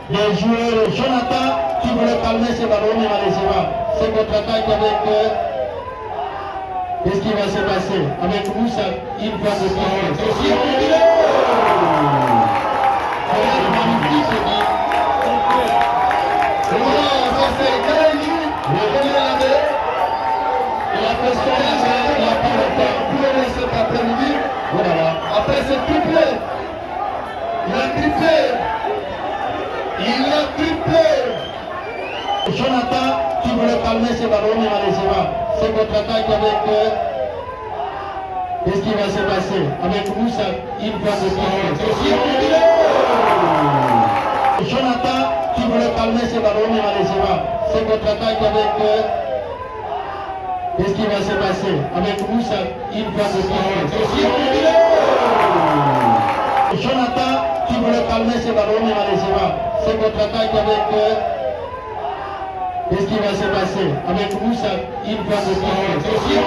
les joueurs Jonathan qui voulaient calmer ce ballon, mais malheureusement. C'est contre-attaque avec... Qu'est-ce qui va se passer avec Moussa? Il va se passer. Après ce triplé, il a triplé. Jonathan qui voulait calmer ce ballon, mais malheureusement, c'est contre-attaque avec... Qu'est-ce qui va se passer avec Moussa? Il va se passer. Jonathan qui voulait calmer ce ballon, mais malheureusement, c'est contre-attaque avec... Qu'est-ce qui va se passer avec Moussa? Il va se passer. Jonathan qui voulait calmer ce ballon, mais malheureusement, c'est contre-attaque avec... Qu'est-ce qui va se passer avec Moussa? Il va se passer.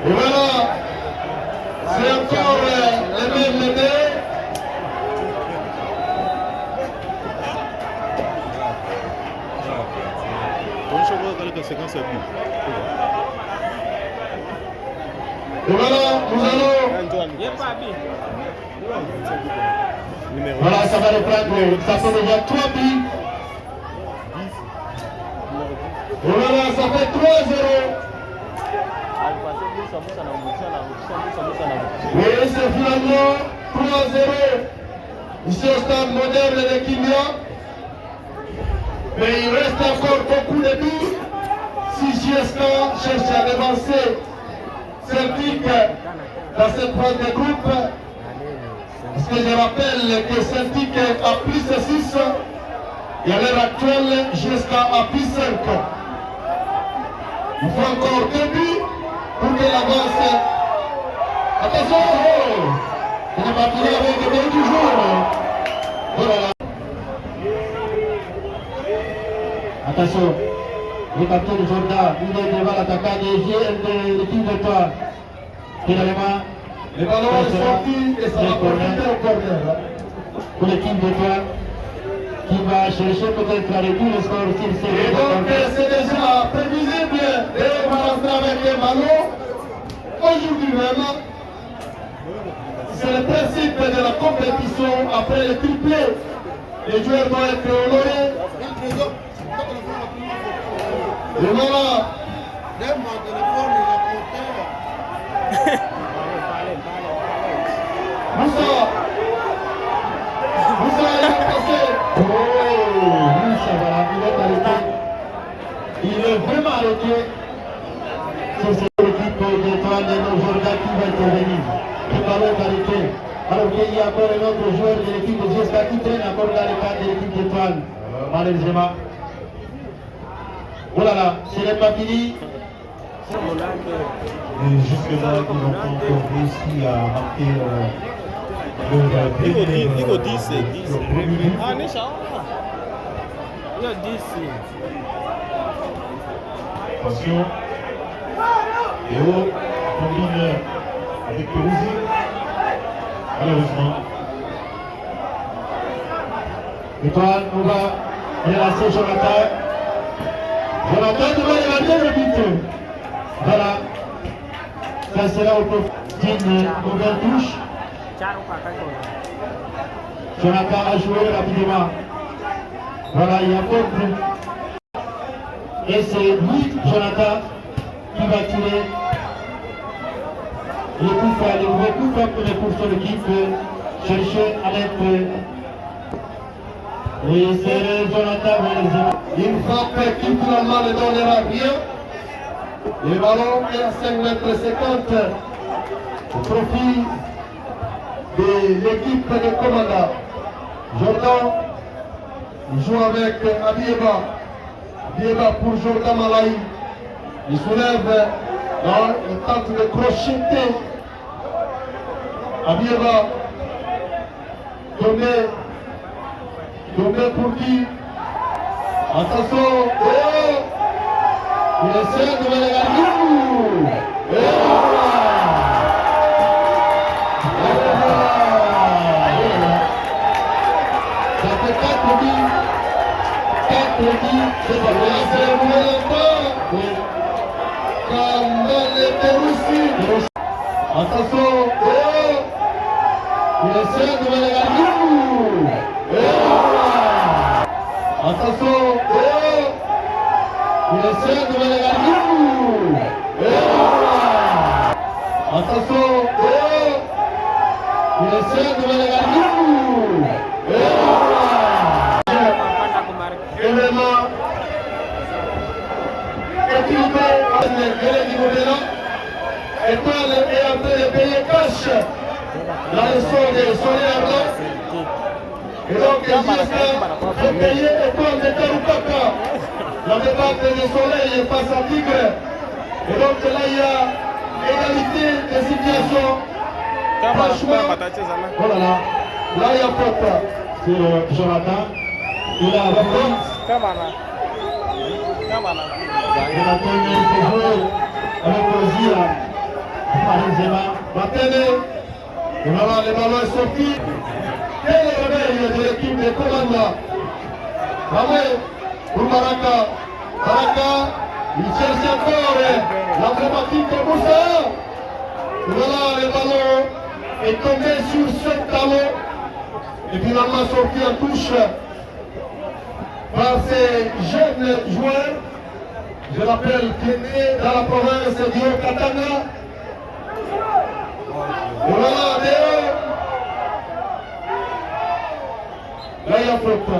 Et voilà, c'est encore les mêmes médailles. Et voilà, nous allons... Voilà, ça va reprendre, ça fait déjà 3 buts. Et voilà, ça fait 3-0. Oui, c'est finalement 3-0 ici au stade moderne de Kimia. Mais il reste encore beaucoup de buts. Si JSK cherche à devancer Celtic dans cette phase de groupe, parce que je rappelle que Celtic a plus 6 et à l'heure actuelle, JSK a plus 5. Il faut encore 2 buts pour que l'avance. Attention, il n'est pas fini avec le but du jour. Voilà. Attention, le capitaine de Jordan, il est devant l'attaquant de l'équipe de toi. Finalement, le ballon est sorti et ça va profiter au corner. Pour l'équipe de toi, qui va chercher peut-être la retour le score s'il s'est. Et donc c'est déjà prévisible de balancer avec les ballons. Aujourd'hui même, c'est le principe de la compétition après le triplé. Les joueurs doivent être honorés. Et voilà. Moussa, il est passé. Oh, Moussa, voilà, il est arrêté. Il est vraiment arrêté. C'est cette équipe d'étoiles de nos Jordan qui va intervenir. Le ballon est arrêté. Alors qu'il y a encore un autre joueur de l'équipe de GSK qui traîne encore dans les cadres de l'équipe d'étoiles. Malheureusement. Oh là là, ce n'est pas fini. Et jusque-là, ils n'ont pas encore réussi à marquer le premier but. Attention. Théo combine avec Perouzi. Malheureusement. Étoile, on va relancer Jonathan. Jonathan devrait évaluer le but. Voilà. Ça sera au profit d'une nouvelle touche. Jonathan a joué rapidement. Voilà, il y a faute. Et c'est lui, Jonathan, qui va tirer le coup franc, le vrai coup franc pour son équipe. Chercher à l'être. Oui, c'est Jonathan. Une frappe qui finalement ne donnera rien. Le ballon est à 5 mètres 50 au profit de l'équipe de commandant. Jordan joue avec Abieba. Abieba pour Jordan Malaï. Il soulève, non, il tente de crocheter. Abieba. Tombé pour qui? Attention. Oh, il essaie de mener la ligne. Et voilà. Ça fait 4 buts. 4 buts. C'est le nouvel temps. Comme dans les Péroussis. Attention. Oh, il essaie de mener la ligne. Et voilà. Attention. Oh, il essaie de mener la ligne. Et voilà. Attention. Oh, il essaie de mener la ligne. Et voilà. Élément équilibré avec les niveaux de là. Étoile est en train de payer cash la leçon de Sonia. Et donc, il faut payer Étoile de Tarukaka. La débatte du soleil face à Tigre. Et donc là, il y a égalité de situation. Franchement, Oh là là, là, il y a faute. c'est Jonathan. Il a appris. Jonathan il faut jouer avec plaisir. Parisien. Matene. Et voilà, le ballon est sorti. Quel réveil de l'équipe de commandant. Ramé pour Baraka. Baraka, il cherche encore l'emblématique de Moussa. Et voilà, le ballon est tombé sur ce talon et finalement sorti en touche par ces jeunes joueurs. Je rappelle qu'il est né dans la province du Katanga. Et voilà, dehors. Là, il y a faute.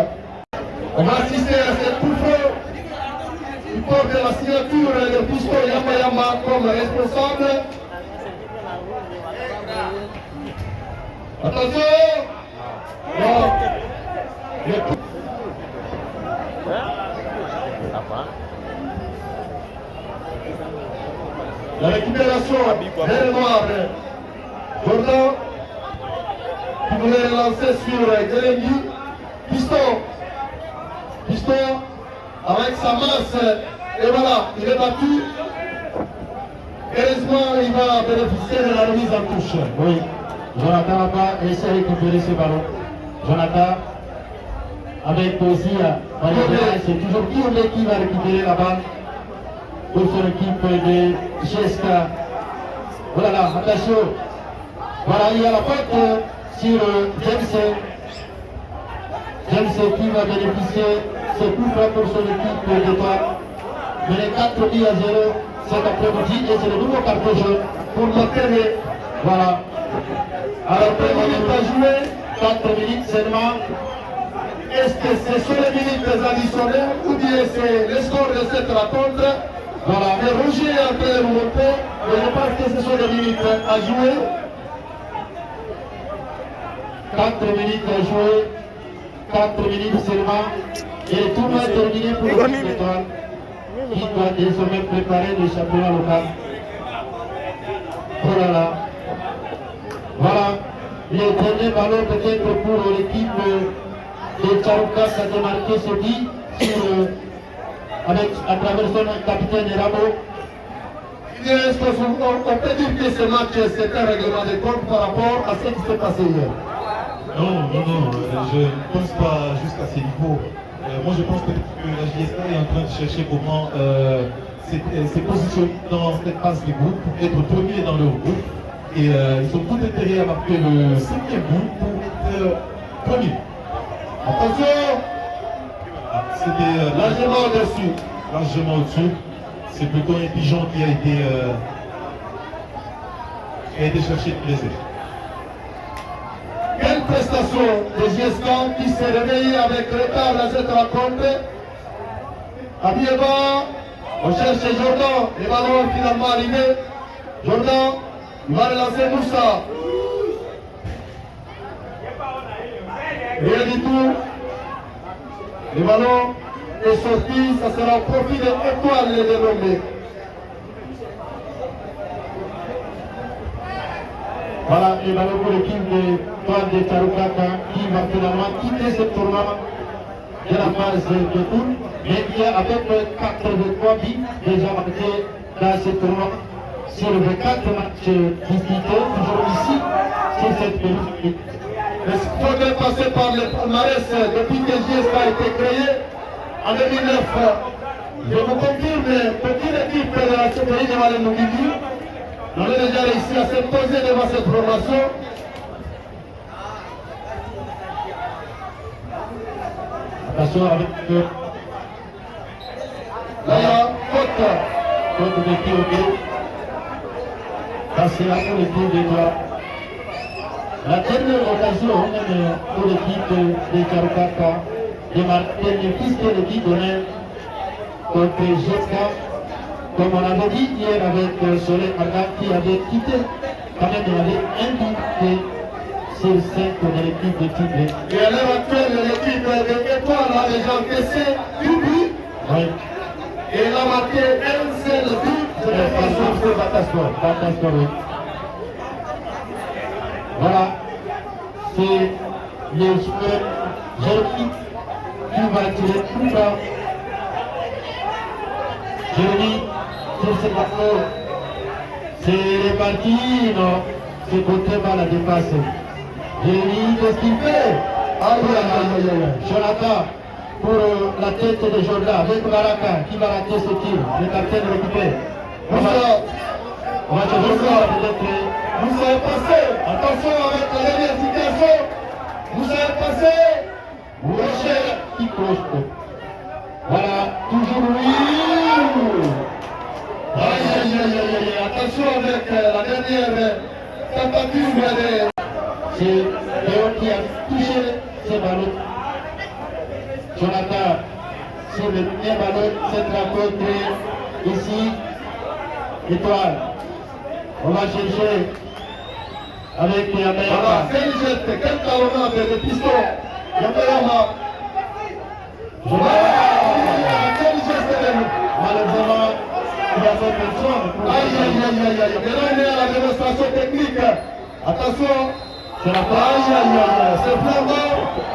On va assister à cette coup franc. Il porte la signature de Pisto Yama Yama comme responsable. Attention! Non. La récupération vers noir. Jordan qui voulait lancer sur Guélengi. Piston avec sa masse. Et voilà, il est battu. Heureusement, il va bénéficier de la remise en touche. Oui, Jonathan va essayer de récupérer ce ballon. Jonathan, avec plaisir, c'est toujours Guillaume qui va récupérer la balle pour son équipe de GSK. Voilà, là, attention. Voilà, il y a la faute sur James. James qui va bénéficier ce coup franc pour son équipe d'étoile. Mais les 4 buts à 0 cet après-midi et c'est le nouveau carton jaune pour Matene. Voilà. Alors, 3 minutes à jouer, 4 minutes seulement. Est-ce que ce sont les minutes additionnelles ou bien c'est le score de cette rencontre? Voilà, mais Roger est en train de monter, mais je pense que ce sont les minutes à jouer. 4 minutes à jouer, 4 minutes seulement. Et le tournoi est terminé pour l'équipe d'étoile qui doit désormais préparer le championnat local. Oh là là. Voilà, le dernier ballon peut-être pour l'équipe de Tcharouka qui a démarqué ce dit à travers son capitaine Ramo. Est-ce qu'on peut dire que ce match c'est un règlement de compte par rapport à ce qui s'est passé hier? Non, je ne pense pas jusqu'à ces niveaux. Moi, je pense que la JSK est en train de chercher comment se positionner dans cette phase du groupe, être premier dans leur groupe. Et ils sont tout intérêts à marquer le 5e but pour être premier. Attention, C'était largement au-dessus. largement au-dessus. C'est plutôt un pigeon qui a été cherché de blessé. Quelle prestation de JSK qui s'est réveillé avec retard dans cette rencontre. Habillement, on cherche Jordan, le ballon est finalement arrivé. Jordan, il va relancer Moussa. Rien du tout. Le ballon est sorti, ça sera au profit de Étoile les dénommés. Voilà, le ballon pour l'équipe de Toile de Tarukaka qui va finalement quitter ce tournoi de la phase de poule, mais qui a avec 83 buts déjà marqués dans ce tournoi sur les 4 matchs disputés, toujours ici, sur cette pelouse. Il faudrait passer par le palmarès depuis que JSK a été créé en 2009. Je vous confirme, petite équipe de la CPI de Malenougui, on a déjà réussi à s'imposer devant cette formation. Attention avec Là, il y a faute. faute de pied au pied. Ça sera pour l'équipe de Toile. La dernière occasion même pour l'équipe de Tarukaka de marquer le fils de l'équipe d'honneur contre Jeska, comme on avait dit hier avec Soleil Arga qui avait quitté, quand même il y avait un but sur 5 de l'équipe de Tigré. Et à l'heure actuelle, l'équipe de Étoile a déjà encaissé 2 buts Oui, et elle a marqué un seul but. c'est Batasport, oui. Voilà, c'est le joueur Jérémy qui va tirer tout bas. Jérémy, sur ce parcours, c'est réparti, non, c'est contre par la dépasse. Jérémy, qu'est-ce qu'il fait? Jonathan, pour la tête de Jordan, avec Baraka, qui va rater ce tir, le capitaine récupère. On va chercher ça, peut-être. Vous avez passé, attention avec la dernière situation, vous avez passé, Rocher, Qui cloche. Voilà, toujours lui. attention avec la dernière tentative de... C'est Léo qui a touché ce ballon. Jonathan, sur le premier ballon, cette rencontre ici, Étoile. On va chercher avec Voilà, Yamayama. quel geste, quel talonnade de piston, Yamayama. Quel geste de... Malheureusement, il y a fait personne. Aïe, maintenant on est à la démonstration technique. Attention, C'est la c'est vraiment